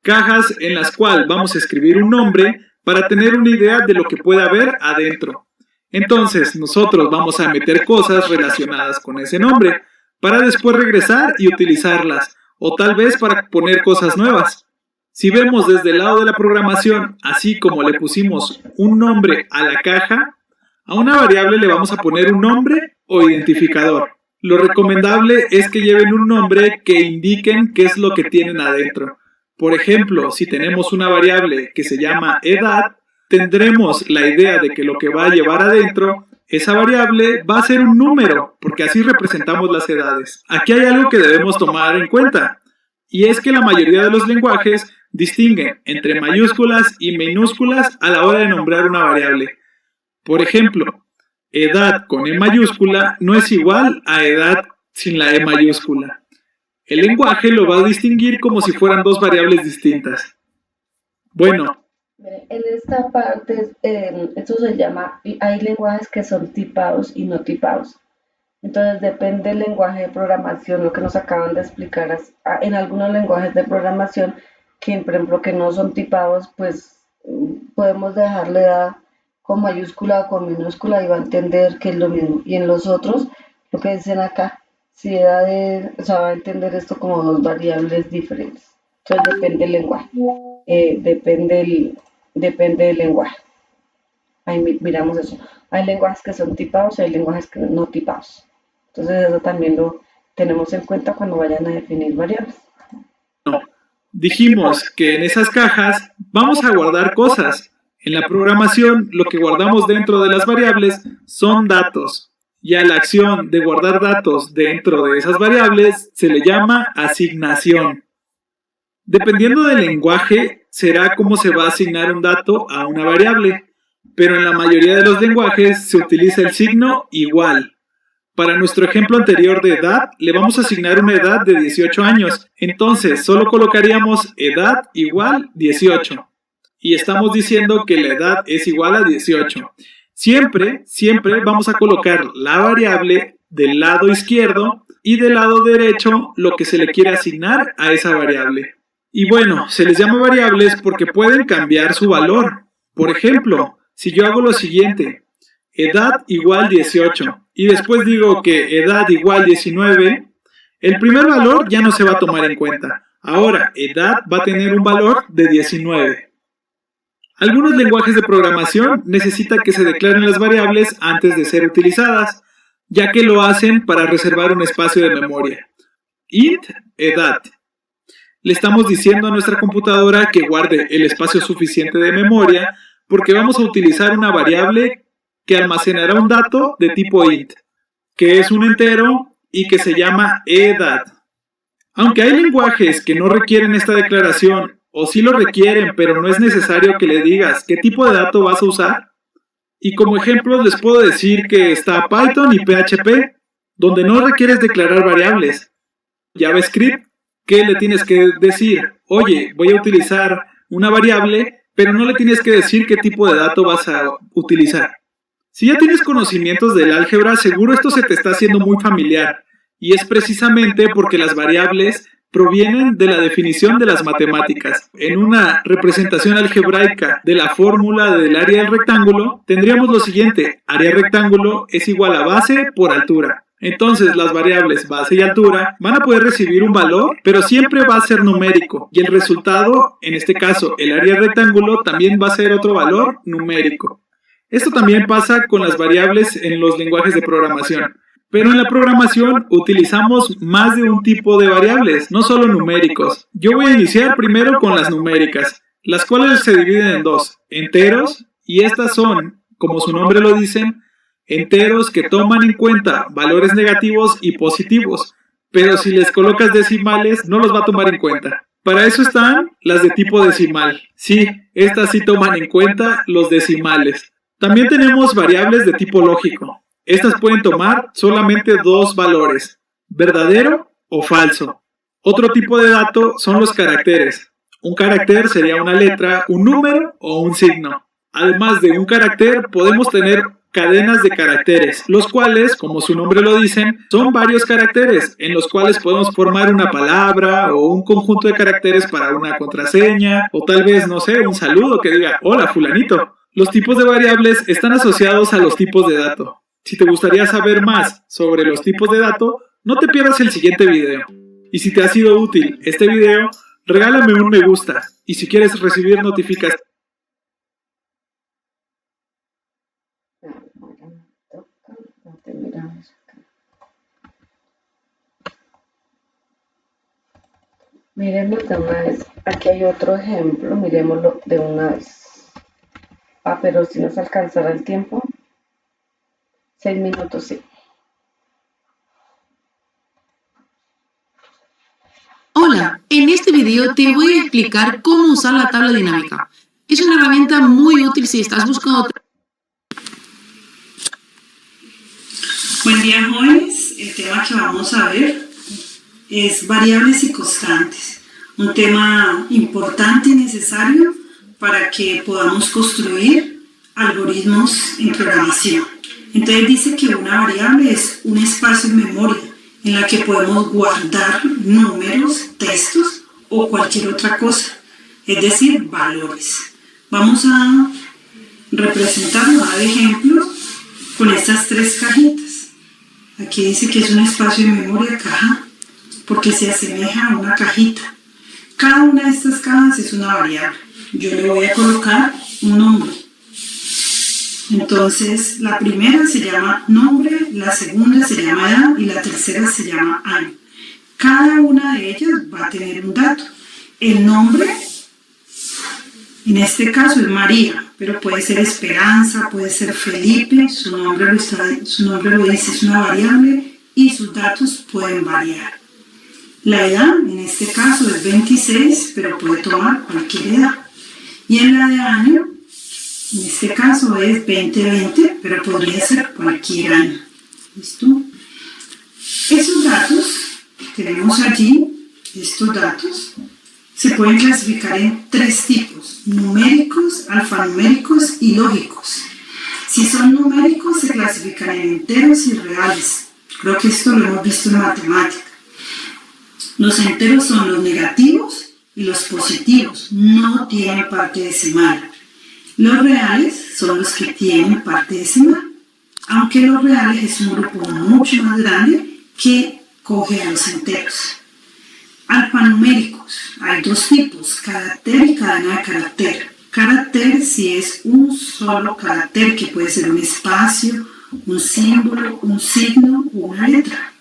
Cajas en las cuales vamos a escribir un nombre para tener una idea de lo que puede haber adentro. Entonces, nosotros vamos a meter cosas relacionadas con ese nombre, para después regresar y utilizarlas, o tal vez para poner cosas nuevas. Si vemos desde el lado de la programación, así como le pusimos un nombre a la caja, a una variable le vamos a poner un nombre o identificador. Lo recomendable es que lleven un nombre que indiquen qué es lo que tienen adentro. Por ejemplo, si tenemos una variable que se llama edad, tendremos la idea de que lo que va a llevar adentro, esa variable va a ser un número, porque así representamos las edades. Aquí hay algo que debemos tomar en cuenta, y es que la mayoría de los lenguajes distinguen entre mayúsculas y minúsculas a la hora de nombrar una variable. Por ejemplo, edad con E mayúscula no es igual a edad sin la E mayúscula. El lenguaje lo va a distinguir como si fueran dos variables distintas. Bueno, en esta parte, esto se llama, hay lenguajes que son tipados y no tipados. Entonces depende del lenguaje de programación, lo que nos acaban de explicar. En algunos lenguajes de programación, que por ejemplo que no son tipados, pues podemos dejarle edad con mayúscula o con minúscula y va a entender que es lo mismo. Y en los otros, lo que dicen acá, si edad va a entender esto como dos variables diferentes. Entonces depende del lenguaje. Depende del lenguaje. Ahí miramos eso. Hay lenguajes que son tipados y hay lenguajes que no tipados. Entonces eso también lo tenemos en cuenta cuando vayan a definir variables. Dijimos que en esas cajas vamos a guardar cosas. En la programación, lo que guardamos dentro de las variables son datos. Y a la acción de guardar datos dentro de esas variables se le llama asignación. Dependiendo del lenguaje, será cómo se va a asignar un dato a una variable, pero en la mayoría de los lenguajes se utiliza el signo igual. Para nuestro ejemplo anterior de edad, le vamos a asignar una edad de 18 años, entonces solo colocaríamos edad igual 18. Y estamos diciendo que la edad es igual a 18. Siempre vamos a colocar la variable del lado izquierdo y del lado derecho lo que se le quiere asignar a esa variable. Y bueno, se les llama variables porque pueden cambiar su valor. Por ejemplo, si yo hago lo siguiente, edad igual 18, y después digo que edad igual 19, el primer valor ya no se va a tomar en cuenta. Ahora, edad va a tener un valor de 19. Algunos lenguajes de programación necesitan que se declaren las variables antes de ser utilizadas, ya que lo hacen para reservar un espacio de memoria. Int edad. Le estamos diciendo a nuestra computadora que guarde el espacio suficiente de memoria porque vamos a utilizar una variable que almacenará un dato de tipo int, que es un entero y que se llama edad. Aunque hay lenguajes que no requieren esta declaración, o sí lo requieren, pero no es necesario que le digas qué tipo de dato vas a usar. Y como ejemplos les puedo decir que está Python y PHP, donde no requieres declarar variables. JavaScript, que le tienes que decir, oye, voy a utilizar una variable, pero no le tienes que decir qué tipo de dato vas a utilizar. Si ya tienes conocimientos del álgebra, seguro esto se te está haciendo muy familiar, y es precisamente porque las variables provienen de la definición de las matemáticas. En una representación algebraica de la fórmula del área del rectángulo, tendríamos lo siguiente: área rectángulo es igual a base por altura. Entonces las variables base y altura van a poder recibir un valor, pero siempre va a ser numérico, y el resultado, en este caso el área del rectángulo, también va a ser otro valor numérico. Esto también pasa con las variables en los lenguajes de programación. Pero en la programación utilizamos más de un tipo de variables, no solo numéricos. Yo voy a iniciar primero con las numéricas, las cuales se dividen en dos: enteros, y estas son, como su nombre lo dicen, enteros que toman en cuenta valores negativos y positivos, pero si les colocas decimales no los va a tomar en cuenta. Para eso están las de tipo decimal. Sí, estas sí toman en cuenta los decimales. También tenemos variables de tipo lógico. Estas pueden tomar solamente dos valores, verdadero o falso. Otro tipo de dato son los caracteres. Un carácter sería una letra, un número o un signo. Además de un carácter, podemos tener cadenas de caracteres, los cuales, como su nombre lo dicen, son varios caracteres, en los cuales podemos formar una palabra o un conjunto de caracteres para una contraseña, o tal vez, no sé, un saludo que diga, hola fulanito. Los tipos de variables están asociados a los tipos de dato. Si te gustaría saber más sobre los tipos de dato, no te pierdas el siguiente video. Y si te ha sido útil este video, regálame un me gusta. Y si quieres recibir notificaciones... Miremos de una vez. Aquí hay otro ejemplo. Miremoslo de una vez. Pero si nos alcanzará el tiempo. 6 minutos, sí. Hola, en este video te voy a explicar cómo usar la tabla dinámica. Es una herramienta muy útil si estás buscando... Buen día, jóvenes. El tema que vamos a ver es variables y constantes. Un tema importante y necesario para que podamos construir algoritmos en programación. Entonces dice que una variable es un espacio en memoria en la que podemos guardar números, textos o cualquier otra cosa, es decir, valores. Vamos a representarlo, a dar ejemplos con estas tres cajitas. Aquí dice que es un espacio en memoria, caja, porque se asemeja a una cajita. Cada una de estas cajas es una variable. Yo le voy a colocar un nombre. Entonces, la primera se llama nombre, la segunda se llama edad y la tercera se llama año. Cada una de ellas va a tener un dato. El nombre, en este caso es María, pero puede ser Esperanza, puede ser Felipe, su nombre lo dice, es una variable y sus datos pueden variar. La edad, en este caso es 26, pero puede tomar cualquier edad. Y en la de año, en este caso es 2020, pero podría ser cualquier año. ¿Listo? Esos datos que tenemos allí, estos datos, se pueden clasificar en tres tipos: numéricos, alfanuméricos y lógicos. Si son numéricos, se clasifican en enteros y reales. Creo que esto lo hemos visto en matemática. Los enteros son los negativos y los positivos, no tienen parte decimal. Los reales son los que tienen parte decimal, aunque los reales es un grupo mucho más grande que coge a los enteros. Alfanuméricos, hay dos tipos, carácter y cadena de carácter. Carácter si es un solo carácter, que puede ser un espacio, un símbolo, un signo o una letra.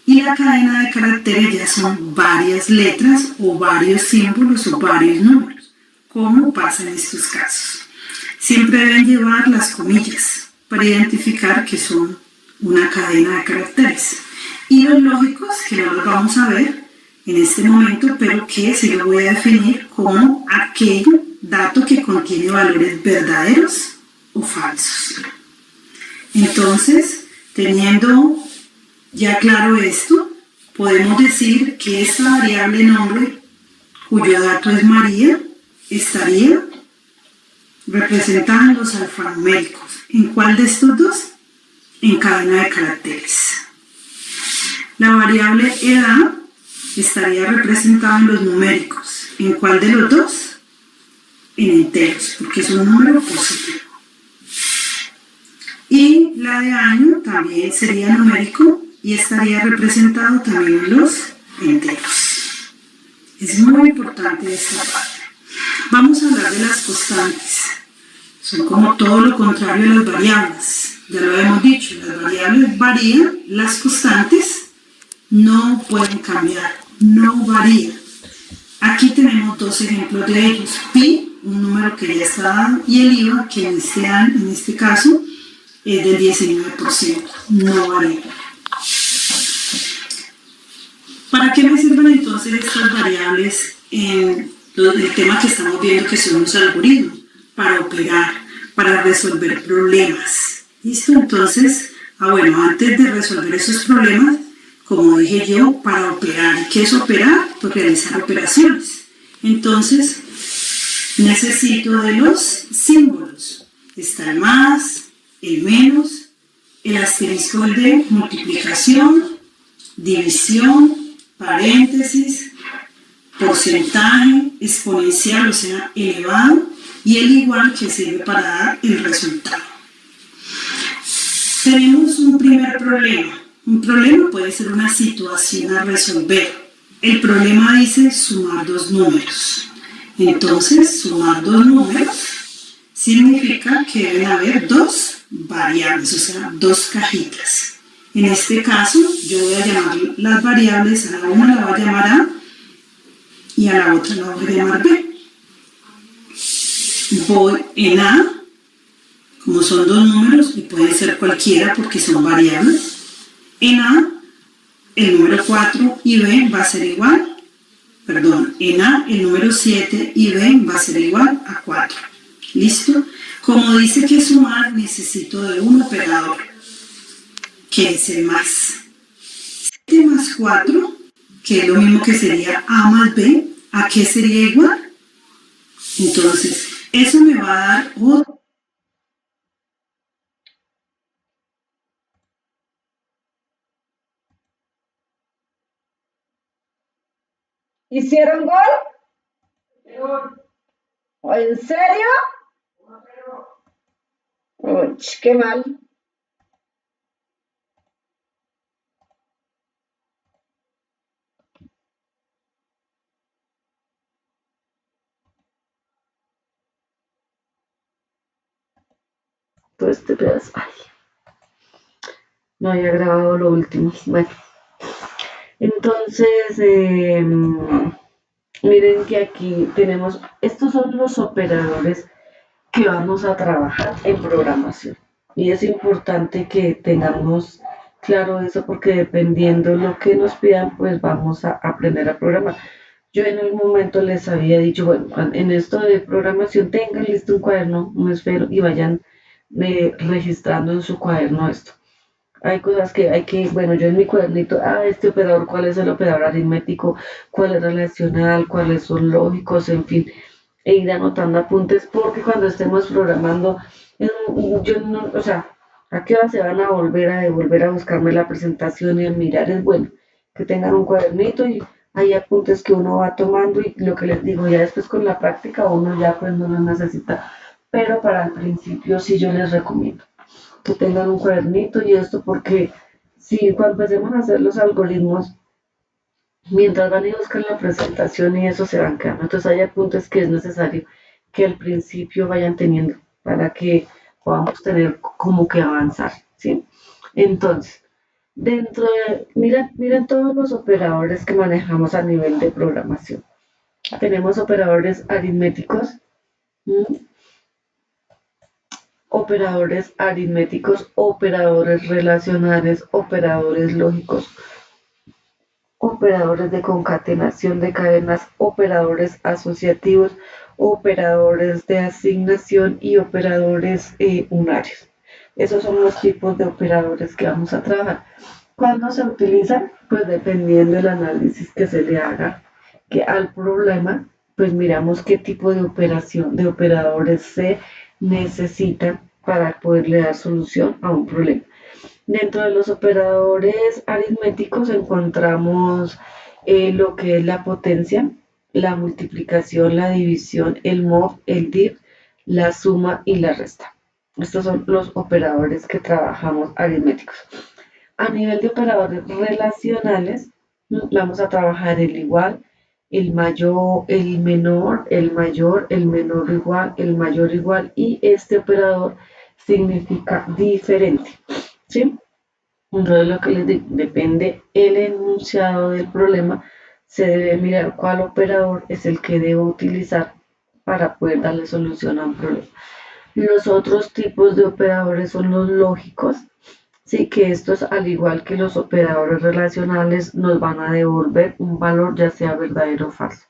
Y la cadena de caracteres ya son varias letras o varios símbolos o varios números, como pasa en estos casos. Siempre deben llevar las comillas para identificar que son una cadena de caracteres. Y los lógicos, que no los vamos a ver en este momento, pero que sí lo voy a definir como aquel dato que contiene valores verdaderos o falsos. Entonces, teniendo ya claro esto, podemos decir que esta variable nombre, cuyo dato es María, estaría representada en los alfanuméricos. ¿En cuál de estos dos? En cadena de caracteres. La variable edad estaría representada en los numéricos. ¿En cuál de los dos? En enteros, porque es un número positivo. Y la de año también sería numérico y estaría representado también en los enteros. Es muy importante esta parte. Vamos a hablar de las constantes. Son como todo lo contrario a las variables. Ya lo hemos dicho, las variables varían, las constantes no pueden cambiar, no varían. Aquí tenemos dos ejemplos de ellos. Pi, un número que ya está dado, y el IVA, que en este caso es del 19%, no varía. ¿Para qué me sirven entonces estas variables en el tema que estamos viendo, que son los algoritmos? Para operar, para resolver problemas. ¿Listo? Entonces, antes de resolver esos problemas, como dije yo, para operar. ¿Qué es operar? Pues realizar operaciones. Entonces, necesito de los símbolos. Está el más, el menos, el asterisco de multiplicación, división, paréntesis, porcentaje, exponencial, o sea, elevado, y el igual, que sirve para dar el resultado. Tenemos un primer problema. Un problema puede ser una situación a resolver. El problema dice sumar dos números. Entonces, sumar dos números significa que deben haber dos variables, o sea, dos cajitas. En este caso, yo voy a llamar las variables, a la una la voy a llamar A y a la otra la voy a llamar B. Voy en A, como son dos números, y pueden ser cualquiera porque son variables. En A, el número 4 y B va a ser igual, en A, el número 7 y B va a ser igual a 4. ¿Listo? Como dice que sumar, necesito de un operador, que es el más. 7 más 4, que es lo mismo que sería A más B, ¿a qué sería igual? Entonces, eso me va a dar otro. ¿Hicieron gol? ¿En serio? Uy, qué mal. Todo este pedazo. Ay, no había grabado lo último. Bueno, entonces, miren que aquí tenemos, estos son los operadores que vamos a trabajar en programación. Y es importante que tengamos claro eso, porque dependiendo de lo que nos pidan, pues vamos a aprender a programar. Yo en algún momento les había dicho, bueno, en esto de programación tengan listo un cuaderno, un esfero, y vayan registrando en su cuaderno esto. Hay cosas que hay que, bueno, yo en mi cuadernito, este operador, ¿cuál es el operador aritmético? ¿Cuál es relacional? ¿Cuáles son lógicos? En fin, e ir anotando apuntes, porque cuando estemos programando, yo no, o sea, ¿a qué hora se van a volver a buscarme la presentación y a mirar? Es bueno que tengan un cuadernito y hay apuntes que uno va tomando, y lo que les digo, ya después con la práctica uno ya pues no lo necesita pero para el principio sí yo les recomiendo que tengan un cuadernito y esto porque si cuando empecemos a hacer los algoritmos, mientras van y buscan la presentación y eso se van quedando. Entonces hay apuntes que es necesario que al principio vayan teniendo para que podamos tener como que avanzar, ¿sí? Entonces, miren todos los operadores que manejamos a nivel de programación. Tenemos operadores aritméticos, operadores relacionales, operadores lógicos, operadores de concatenación de cadenas, operadores asociativos, operadores de asignación y operadores unarios. Esos son los tipos de operadores que vamos a trabajar. ¿Cuándo se utilizan? Pues dependiendo del análisis que se le haga que al problema, pues miramos qué tipo de operación, de operadores se necesitan para poderle dar solución a un problema. Dentro de los operadores aritméticos encontramos lo que es la potencia, la multiplicación, la división, el mod, el div, la suma y la resta. Estos son los operadores que trabajamos aritméticos. A nivel de operadores relacionales, vamos a trabajar el igual, el mayor, el menor, el mayor, el menor igual, el mayor igual y este operador significa diferente, ¿sí? Entonces lo que les digo, depende el enunciado del problema, se debe mirar cuál operador es el que debo utilizar para poder darle solución a un problema. Los otros tipos de operadores son los lógicos, sí que estos, al igual que los operadores relacionales, nos van a devolver un valor ya sea verdadero o falso.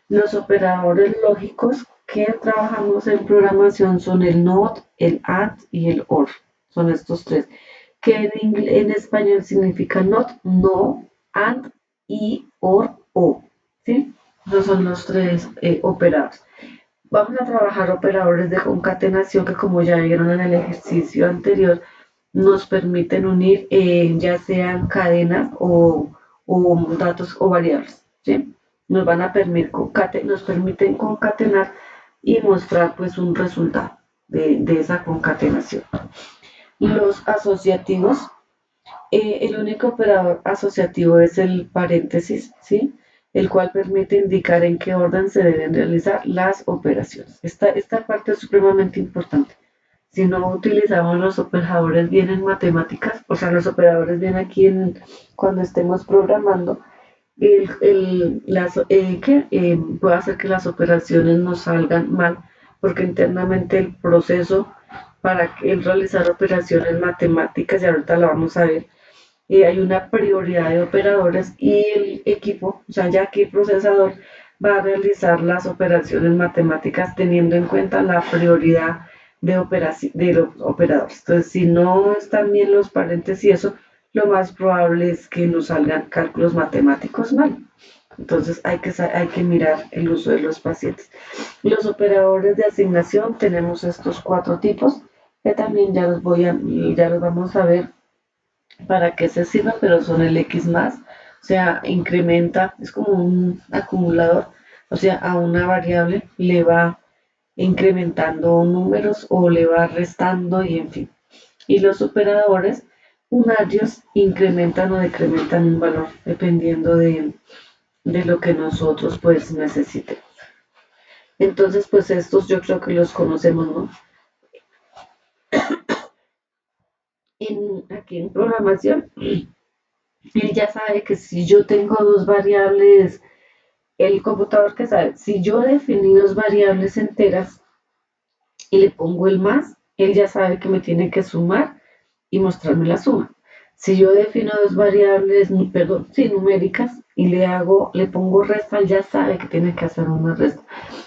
Los operadores lógicos que trabajamos en programación son el NOT, el AND y el OR. Son estos tres, que en español significa NOT, no, AND y OR, o. ¿Sí? Esos son los tres operadores. Vamos a trabajar operadores de concatenación que, como ya vieron en el ejercicio anterior, nos permiten unir ya sean cadenas o datos o variables, ¿sí? Nos van a permiten concatenar y mostrar pues un resultado de esa concatenación. Los asociativos, el único operador asociativo es el paréntesis, ¿sí? El cual permite indicar en qué orden se deben realizar las operaciones. Esta parte es supremamente importante. Si no utilizamos los operadores bien en matemáticas, o sea, los operadores bien aquí cuando estemos programando, puede hacer que las operaciones nos salgan mal, porque internamente el proceso para realizar operaciones matemáticas, y ahorita lo vamos a ver, hay una prioridad de operadores y el equipo, o sea, ya que el procesador va a realizar las operaciones matemáticas teniendo en cuenta la prioridad de los operadores. Entonces, si no están bien los paréntesis y eso, lo más probable es que nos salgan cálculos matemáticos mal. Entonces hay que mirar el uso de los pacientes. Los operadores de asignación, tenemos estos 4 tipos, que también ya los vamos a ver para qué se sirven, pero son el X más, o sea, incrementa, es como un acumulador, o sea, a una variable le va incrementando números o le va restando y en fin. Y los operadores unarios incrementan o decrementan un valor dependiendo de lo que nosotros pues necesitemos. Entonces pues estos yo creo que los conocemos, ¿no? Aquí en programación, él ya sabe que si yo tengo 2 variables, el computador que sabe, si yo definí 2 variables enteras y le pongo el más, él ya sabe que me tiene que sumar y mostrarme la suma. Si yo defino 2 variables, numéricas y le pongo resta, él ya sabe que tiene que hacer una resta.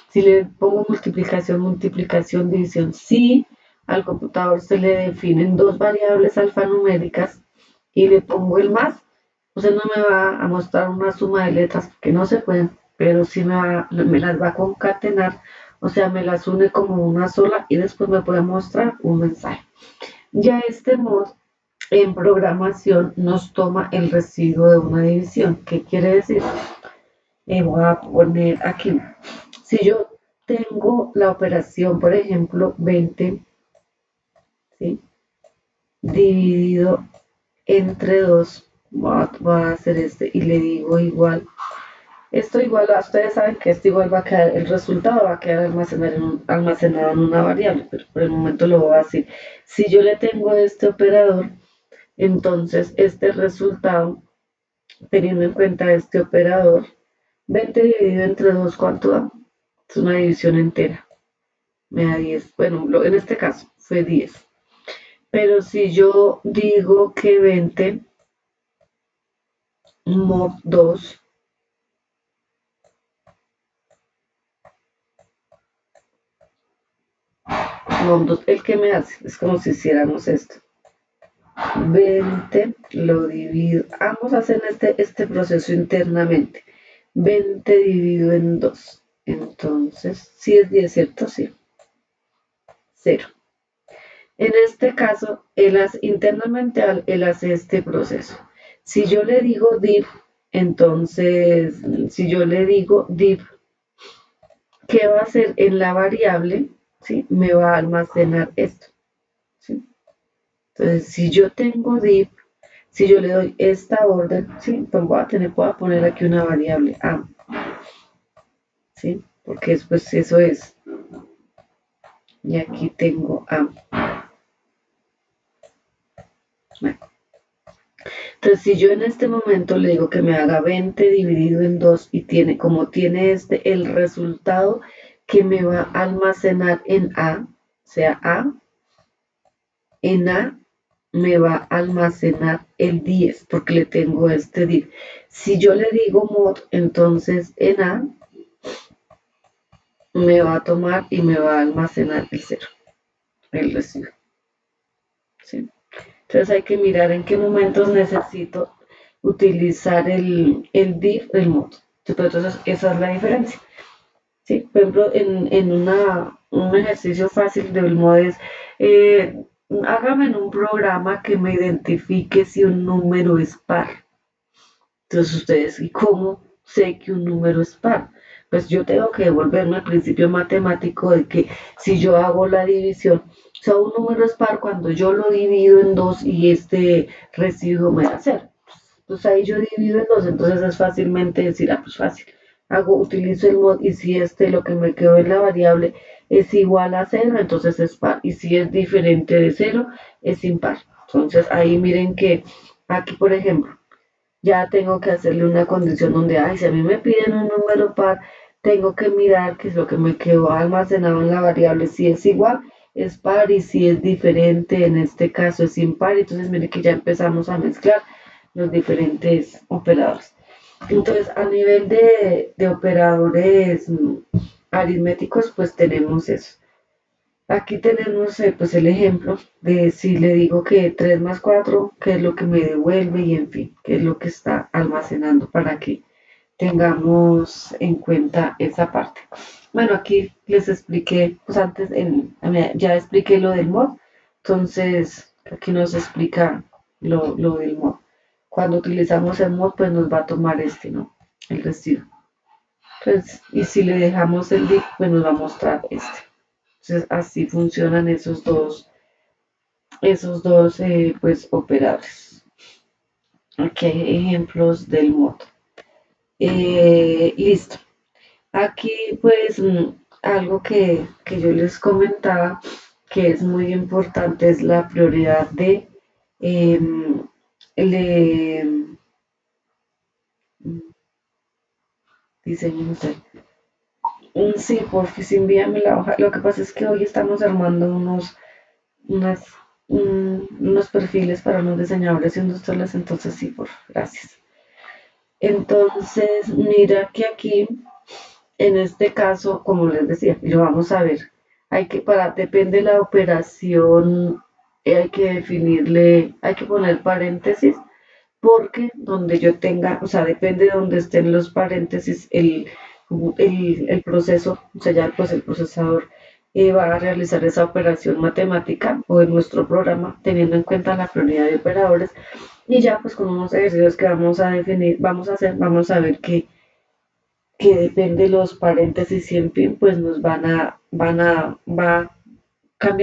Si le pongo multiplicación, división, sí, al computador se le definen 2 variables alfanuméricas y le pongo el más, pues él no me va a mostrar una suma de letras que no se pueden, pero sí me las va a concatenar, o sea, me las une como una sola y después me puede mostrar un mensaje. Ya este mod en programación nos toma el residuo de una división. ¿Qué quiere decir? Voy a poner aquí. Si yo tengo la operación, por ejemplo, 20, ¿sí? Dividido entre 2, voy a hacer este y le digo igual. Esto igual, ustedes saben que esto igual va a quedar, el resultado va a quedar almacenado en una variable, pero por el momento lo voy a decir. Si yo le tengo este operador, entonces este resultado, teniendo en cuenta este operador, 20 dividido entre 2, ¿cuánto da? Es una división entera. Me da 10. Bueno, en este caso fue 10. Pero si yo digo que 20 mod 2, el que me hace, es como si hiciéramos esto. 20 lo divido, ambos hacen este proceso internamente. 20 dividido en 2. Entonces, si es 10, ¿cierto? Sí. 0. En este caso, internamente él hace este proceso. Si yo le digo div, entonces, si yo le digo div, ¿qué va a hacer en la variable? ¿Sí? Me va a almacenar esto. ¿Sí? Entonces, si yo tengo div, si yo le doy esta orden, ¿sí? Pues voy a poner aquí una variable a, ¿sí? Porque después eso es. Y aquí tengo a. Bueno. Entonces, si yo en este momento le digo que me haga 20 dividido en 2 y como tiene el resultado que me va a almacenar en A, o sea, A, en A me va a almacenar el 10 porque le tengo este div. Si yo le digo mod, entonces en A me va a tomar y me va a almacenar el 0, el residuo. ¿Sí? Entonces hay que mirar en qué momentos necesito utilizar el div, el mod. Entonces esa es la diferencia. ¿Sí? Por ejemplo, en un ejercicio fácil del mod es, hágame en un programa que me identifique si un número es par. Entonces ustedes, ¿y cómo sé que un número es par? Pues yo tengo que devolverme al principio matemático de que si yo hago la división, o sea, un número es par cuando yo lo divido en 2 y este residuo me da 0. Entonces ahí yo divido en 2, entonces es fácilmente decir, pues fácil. Utilizo el mod y si lo que me quedó en la variable es igual a 0, entonces es par. Y si es diferente de 0, es impar. Entonces ahí miren que aquí, por ejemplo, ya tengo que hacerle una condición donde, si a mí me piden un número par, tengo que mirar qué es lo que me quedó almacenado en la variable, si es igual, es par, y si es diferente, en este caso es impar. Entonces miren que ya empezamos a mezclar los diferentes operadores. Entonces, a nivel de operadores aritméticos, pues tenemos eso. Aquí tenemos pues el ejemplo de si le digo que 3 más 4, qué es lo que me devuelve y en fin, qué es lo que está almacenando para que tengamos en cuenta esa parte. Bueno, aquí les expliqué, pues antes ya expliqué lo del mod, entonces aquí nos explica lo del mod. Cuando utilizamos el mod, pues nos va a tomar ¿no? El residuo. Entonces, y si le dejamos el div, pues nos va a mostrar Entonces, así funcionan esos dos pues, operadores. Aquí hay ejemplos del mod. Listo. Aquí, pues, algo que yo les comentaba que es muy importante es la prioridad de diseño. Sí, porfis, envíame la hoja. Lo que pasa es que hoy estamos armando unos perfiles para unos diseñadores industriales, entonces sí, gracias. Entonces, mira que aquí, en este caso, como les decía, lo vamos a ver. Depende de la operación, hay que definirle, hay que poner paréntesis, porque donde yo tenga, o sea, depende de donde estén los paréntesis, el proceso, o sea, ya pues el procesador va a realizar esa operación matemática o en nuestro programa, teniendo en cuenta la prioridad de operadores, y ya pues con unos ejercicios que vamos a definir, vamos a ver que depende de los paréntesis y en fin, pues nos cambia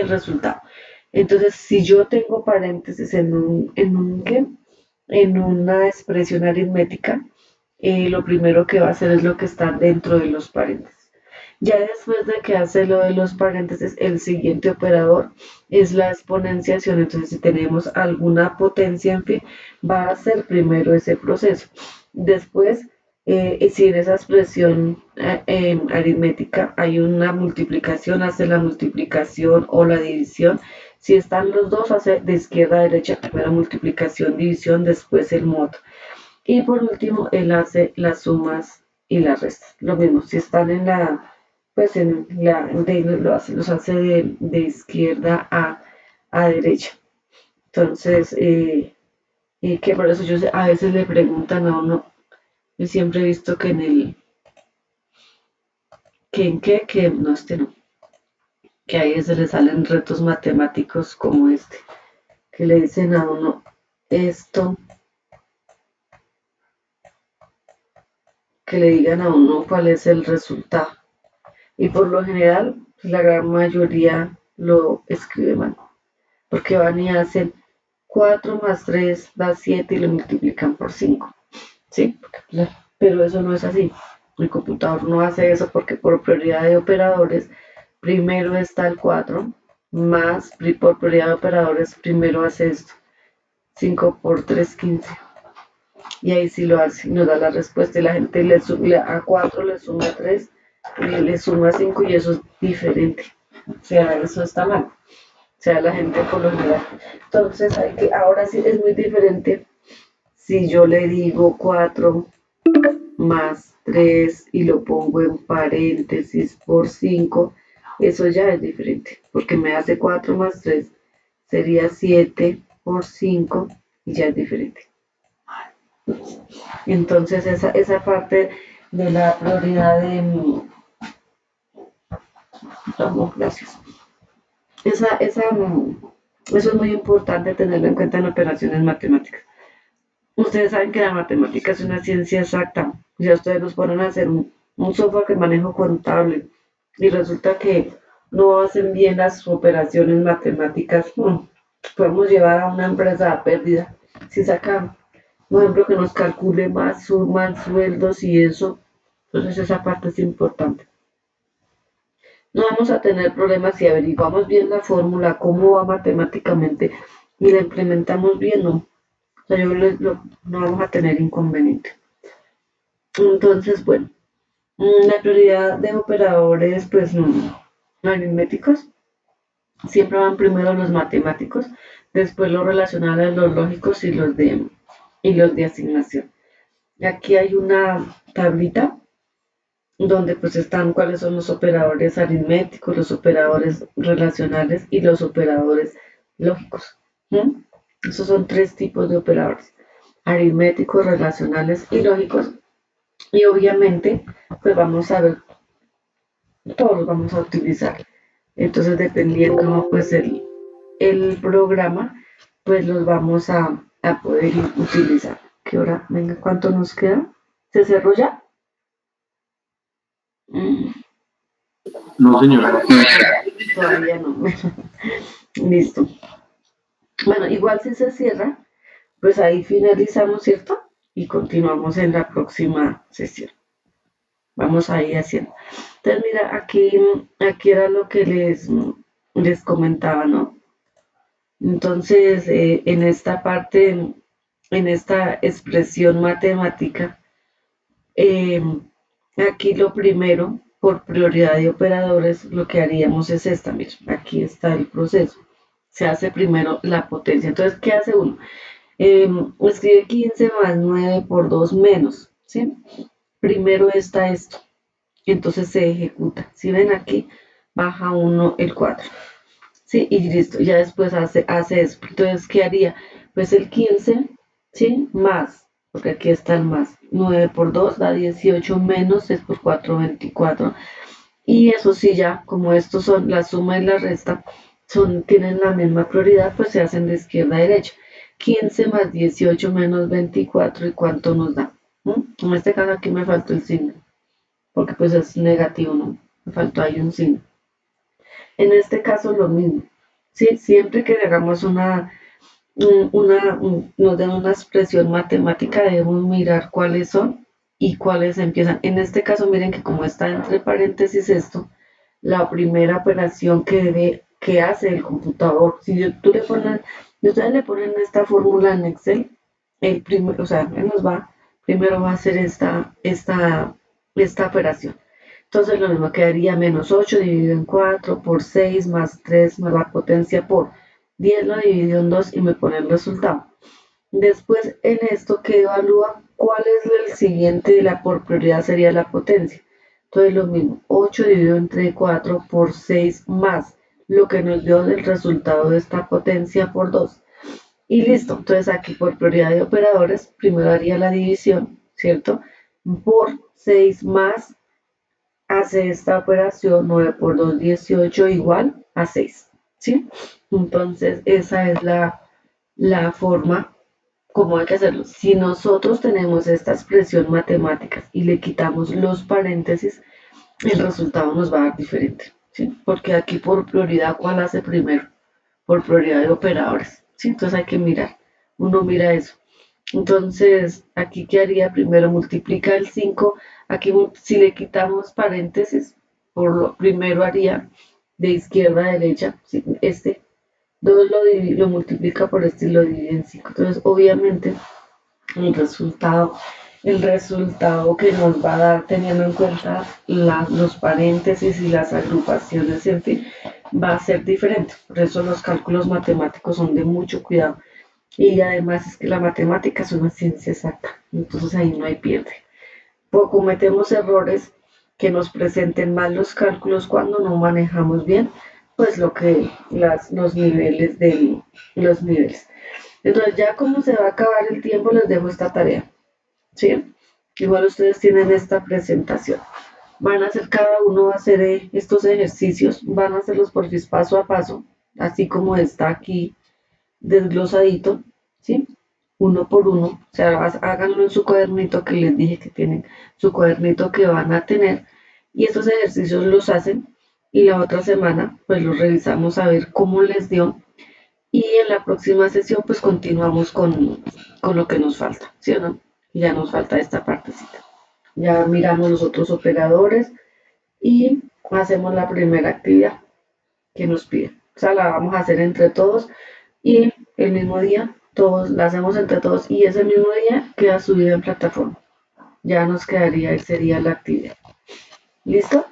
el resultado. Entonces, si yo tengo paréntesis en una expresión aritmética, lo primero que va a hacer es lo que está dentro de los paréntesis. Ya después de que hace lo de los paréntesis, el siguiente operador es la exponenciación. Entonces, si tenemos alguna potencia, en fin, va a hacer primero ese proceso. Después, si en esa expresión aritmética hay una multiplicación, hace la multiplicación o la división. Si están los dos, hace de izquierda a derecha, primero multiplicación, división, después el modo. Y por último, él hace las sumas y las restas. Lo mismo, si están en la, pues en la, los hace de izquierda a derecha. Entonces, que por eso a veces le preguntan a uno, yo siempre he visto que que no, no, que a veces le salen retos matemáticos como este, que le dicen a uno esto, que le digan a uno cuál es el resultado. Y por lo general, la gran mayoría lo escribe mal, porque van y hacen 4 más 3 da 7 y lo multiplican por 5. ¿Sí? Pero eso no es así. El computador no hace eso porque por prioridad de operadores, primero está el 4, más por prioridad de operadores, primero hace esto. 5 por 3, 15. Y ahí sí lo hace, nos da la respuesta y la gente a 4 le suma 3, le suma 5 y eso es diferente. O sea, eso está mal. O sea, la gente por lo general. Entonces, ahora sí es muy diferente si yo le digo 4 más 3 y lo pongo en paréntesis por 5, eso ya es diferente, porque me hace 4 más 3, sería 7 por 5 y ya es diferente. Entonces esa parte de la prioridad de... gracias. Eso es muy importante tenerlo en cuenta en operaciones matemáticas. Ustedes saben que la matemática es una ciencia exacta. Ya ustedes nos ponen a hacer un software de manejo contable y resulta que no hacen bien las operaciones matemáticas. Podemos llevar a una empresa a pérdida si sacan, por ejemplo, que nos calcule más sueldos y eso. Entonces esa parte es importante. No vamos a tener problemas si averiguamos bien la fórmula, cómo va matemáticamente y la implementamos bien, ¿no? O sea, no vamos a tener inconveniente. Entonces, bueno, la prioridad de operadores, pues, aritméticos, siempre van primero los matemáticos, después los relacionales, los lógicos y los de asignación. Aquí hay una tablita donde pues están cuáles son los operadores aritméticos, los operadores relacionales y los operadores lógicos. Esos son 3 tipos de operadores: aritméticos, relacionales y lógicos. Y obviamente, pues vamos a ver, todos los vamos a utilizar. Entonces, dependiendo pues el programa, pues los vamos a poder utilizar. ¿Qué hora? Venga, ¿cuánto nos queda? ¿Se cerró ya? No, señora. Todavía no. Listo. Bueno, igual si se cierra, pues ahí finalizamos, ¿cierto? Y continuamos en la próxima sesión. Vamos a ir haciendo. Entonces, mira, aquí era lo que les comentaba, ¿no? Entonces, en esta parte, en esta expresión matemática, aquí lo primero, por prioridad de operadores, lo que haríamos es esta, mira, aquí está el proceso. Se hace primero la potencia. Entonces, ¿qué hace uno? Escribe 15 más 9 por 2 menos, ¿sí? Primero está esto, entonces se ejecuta. Si ven aquí, baja uno el 4, ¿sí? Y listo, ya después hace eso. Entonces, ¿qué haría? Pues el 15, ¿sí? Más, porque aquí está el más. 9 por 2 da 18 menos 6 por 4, 24. Y eso sí, ya, como estos son la suma y la resta, tienen la misma prioridad, pues se hacen de izquierda a derecha. 15 más 18 menos 24, ¿y cuánto nos da? En este caso aquí me faltó el signo. porque pues es negativo, ¿no? Me faltó ahí un signo. En este caso lo mismo, ¿sí? Siempre que hagamos nos den una expresión matemática, debemos mirar cuáles son y cuáles empiezan. En este caso, miren que como está entre paréntesis esto, la primera operación que hace el computador, si ustedes le ponen esta fórmula en Excel, o sea, primero va a hacer esta operación. Entonces lo mismo quedaría menos 8 dividido en 4 por 6 más 3 más la potencia por 10 lo dividido en 2 y me pone el resultado. Después en esto que evalúa cuál es el siguiente, por prioridad sería la potencia. Entonces lo mismo, 8 dividido entre 4 por 6 más lo que nos dio el resultado de esta potencia por 2. Y listo, entonces aquí por prioridad de operadores, primero haría la división, ¿cierto? Por 6 más hace esta operación 9 por 2, 18 igual a 6, ¿sí? Entonces esa es la forma como hay que hacerlo. Si nosotros tenemos esta expresión matemática y le quitamos los paréntesis, el resultado nos va a dar diferente, ¿sí? Porque aquí por prioridad, ¿cuál hace primero? Por prioridad de operadores, ¿sí? Entonces hay que mirar, uno mira eso. Entonces, aquí ¿qué haría? Primero multiplica el 5, aquí si le quitamos paréntesis, primero haría de izquierda a derecha, ¿sí? 2 lo multiplica por y lo divide en 5. Entonces, obviamente, el resultado que nos va a dar teniendo en cuenta los paréntesis y las agrupaciones, en fin, va a ser diferente. Por eso los cálculos matemáticos son de mucho cuidado. Y además es que la matemática es una ciencia exacta, entonces ahí no hay pierde. Cometemos errores que nos presenten mal los cálculos cuando no manejamos bien pues los niveles los niveles. Entonces ya como se va a acabar el tiempo les dejo esta tarea, ¿sí? Igual ustedes tienen esta presentación. Van a hacer, cada uno va a hacer estos ejercicios, van a hacerlos por paso a paso, así como está aquí desglosadito, ¿sí? Uno por uno, o sea, háganlo en su cuadernito que les dije que tienen, su cuadernito que van a tener, y estos ejercicios los hacen, y la otra semana, pues los revisamos a ver cómo les dio, y en la próxima sesión, pues continuamos con lo que nos falta, ¿sí o no? Ya nos falta esta partecita. Ya miramos los otros operadores, y hacemos la primera actividad que nos pide. O sea, la vamos a hacer entre todos y el mismo día todos la hacemos entre todos y ese mismo día queda subida en plataforma. Ya nos quedaría, esa sería la actividad. ¿Listo?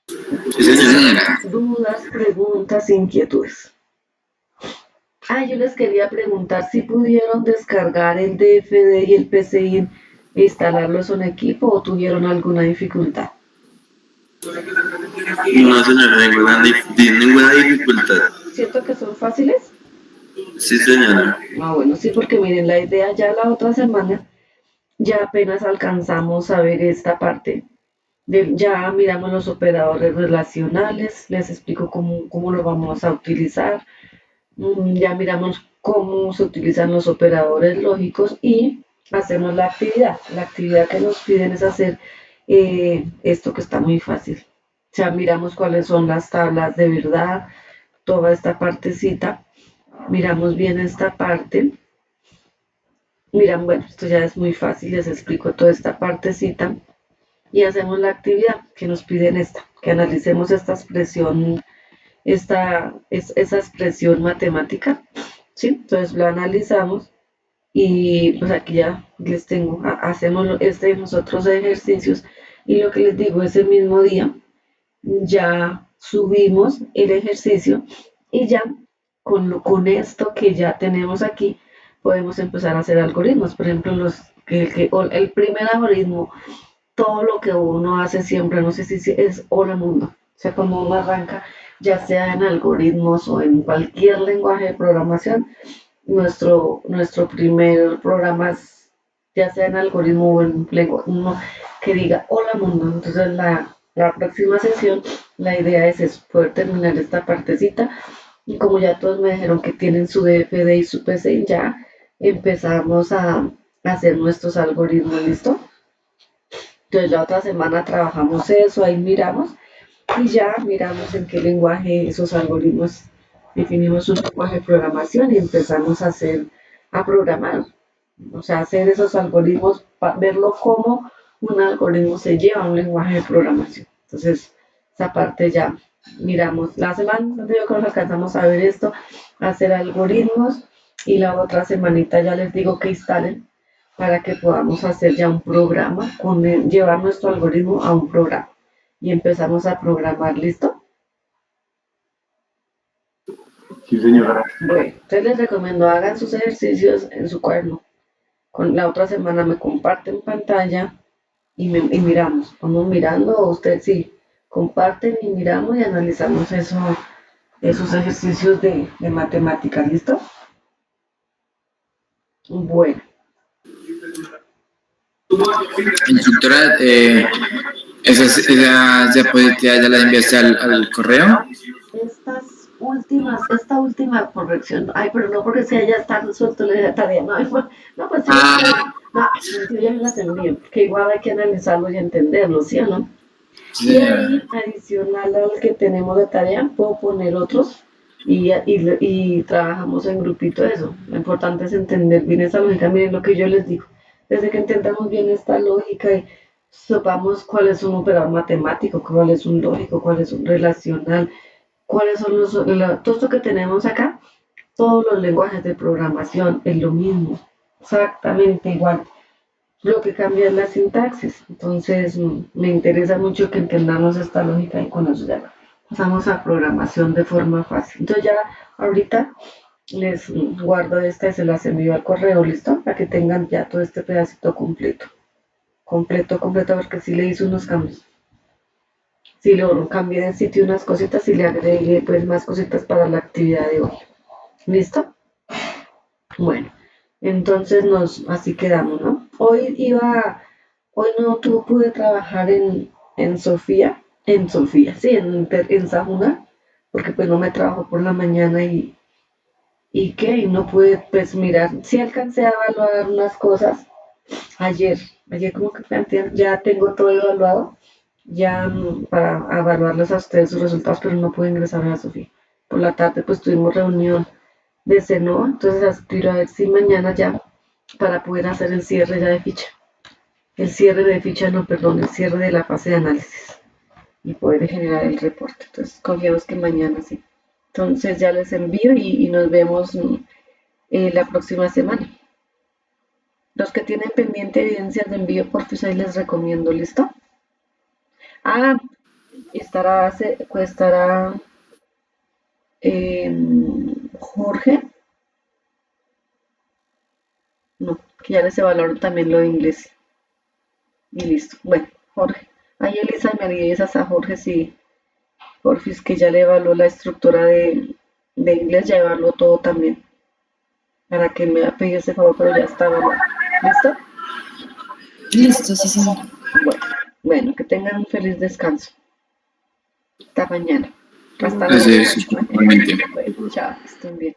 Sí, señora. Dudas, preguntas, inquietudes. Yo les quería preguntar si pudieron descargar el DFD y el PCI e instalarlos en equipo o tuvieron alguna dificultad. No, señora, ninguna dificultad. ¿Cierto que son fáciles? Sí, señora. Bueno, sí, porque miren, la idea ya la otra semana, ya apenas alcanzamos a ver esta parte. Ya miramos los operadores relacionales, les explico cómo lo vamos a utilizar. Ya miramos cómo se utilizan los operadores lógicos y hacemos la actividad. La actividad que nos piden es hacer esto que está muy fácil. Ya miramos cuáles son las tablas de verdad, toda esta partecita. Miramos bien esta parte. Miran, bueno, esto ya es muy fácil, les explico toda esta partecita y hacemos la actividad que nos piden que analicemos esta expresión, esa expresión matemática, ¿sí? Entonces lo analizamos y pues aquí ya les tengo, hacemos nosotros ejercicios y lo que les digo, ese mismo día ya subimos el ejercicio y ya con esto que ya tenemos aquí podemos empezar a hacer algoritmos. Por ejemplo, el primer algoritmo, todo lo que uno hace siempre, no sé si es hola mundo. O sea, cuando uno arranca, ya sea en algoritmos o en cualquier lenguaje de programación, nuestro primer programa es, ya sea en algoritmo o en lenguaje, uno que diga hola mundo. Entonces la próxima sesión, la idea es poder terminar esta partecita y como ya todos me dijeron que tienen su DFD y su PC, ya empezamos a hacer nuestros algoritmos, ¿listo? Entonces la otra semana trabajamos eso, ahí miramos y ya miramos en qué lenguaje esos algoritmos, definimos un lenguaje de programación y empezamos a programar, o sea, hacer esos algoritmos, verlo como un algoritmo se lleva a un lenguaje de programación. Entonces, esa parte ya miramos. La semana anterior que nos alcanzamos a ver esto, hacer algoritmos y la otra semanita ya les digo que instalen para que podamos hacer ya un programa, llevar nuestro algoritmo a un programa y empezamos a programar, ¿listo? Sí, señora. Bueno, entonces les recomiendo hagan sus ejercicios en su cuaderno. Con la otra semana me comparten pantalla y miramos. Vamos mirando, o usted sí, comparten y miramos y analizamos esos ejercicios de matemáticas, ¿listo? Bueno. Instructora, esas diapositivas ya las enviaste al correo. Esta última corrección, ay, pero no porque si ya está resuelto la tarea, no, no, pues sí, no, yo ya me las envío, porque igual hay que analizarlo y entenderlo, ¿sí o no? Sí, Y ahí, adicional al que tenemos de tarea, puedo poner otros y trabajamos en grupito eso. Lo importante es entender bien esa lógica. Miren lo que yo les digo. Desde que entendamos bien esta lógica y sepamos cuál es un operador matemático, cuál es un lógico, cuál es un relacional, cuáles son todo esto que tenemos acá, todos los lenguajes de programación es lo mismo, exactamente igual. Lo que cambia es la sintaxis. Entonces, me interesa mucho que entendamos esta lógica y con eso ya pasamos a programación de forma fácil. Entonces, ya ahorita les guardo esta y se las envío al correo, ¿listo? Para que tengan ya todo este pedacito completo. Completo, porque sí le hice unos cambios. Sí, lo cambié de sitio unas cositas y le agregué pues más cositas para la actividad de hoy. ¿Listo? Bueno, entonces así quedamos, ¿no? Hoy no pude trabajar en Sofía, sí, en Sajuna, porque pues no me trabajó por la mañana y no pude pues mirar, sí alcancé a evaluar unas cosas ayer como que ya tengo todo evaluado, ya para evaluarles a ustedes sus resultados, pero no pude ingresar a Sofía. Por la tarde pues tuvimos reunión de Seno, entonces aspiro a ver si mañana ya para poder hacer el cierre ya de ficha. El cierre de la fase de análisis y poder generar el reporte. Entonces confiamos que mañana sí. Entonces ya les envío y nos vemos la próxima semana. Los que tienen pendiente evidencias de envío, por favor, ahí les recomiendo, ¿listo? Estará Jorge. No, que ya les evaluaron también lo de inglés. Y listo. Bueno, Jorge. Ahí Elisa me avisas a Jorge si porfis que ya le evaluó la estructura de inglés, ya evaluó todo también. Para que me ha pedido ese favor, pero ya está evaluado. ¿Listo? Listo, sí, señora. Bueno, que tengan un feliz descanso. Hasta mañana. Hasta Gracias, luego. igualmente. Bueno, chao, estén bien.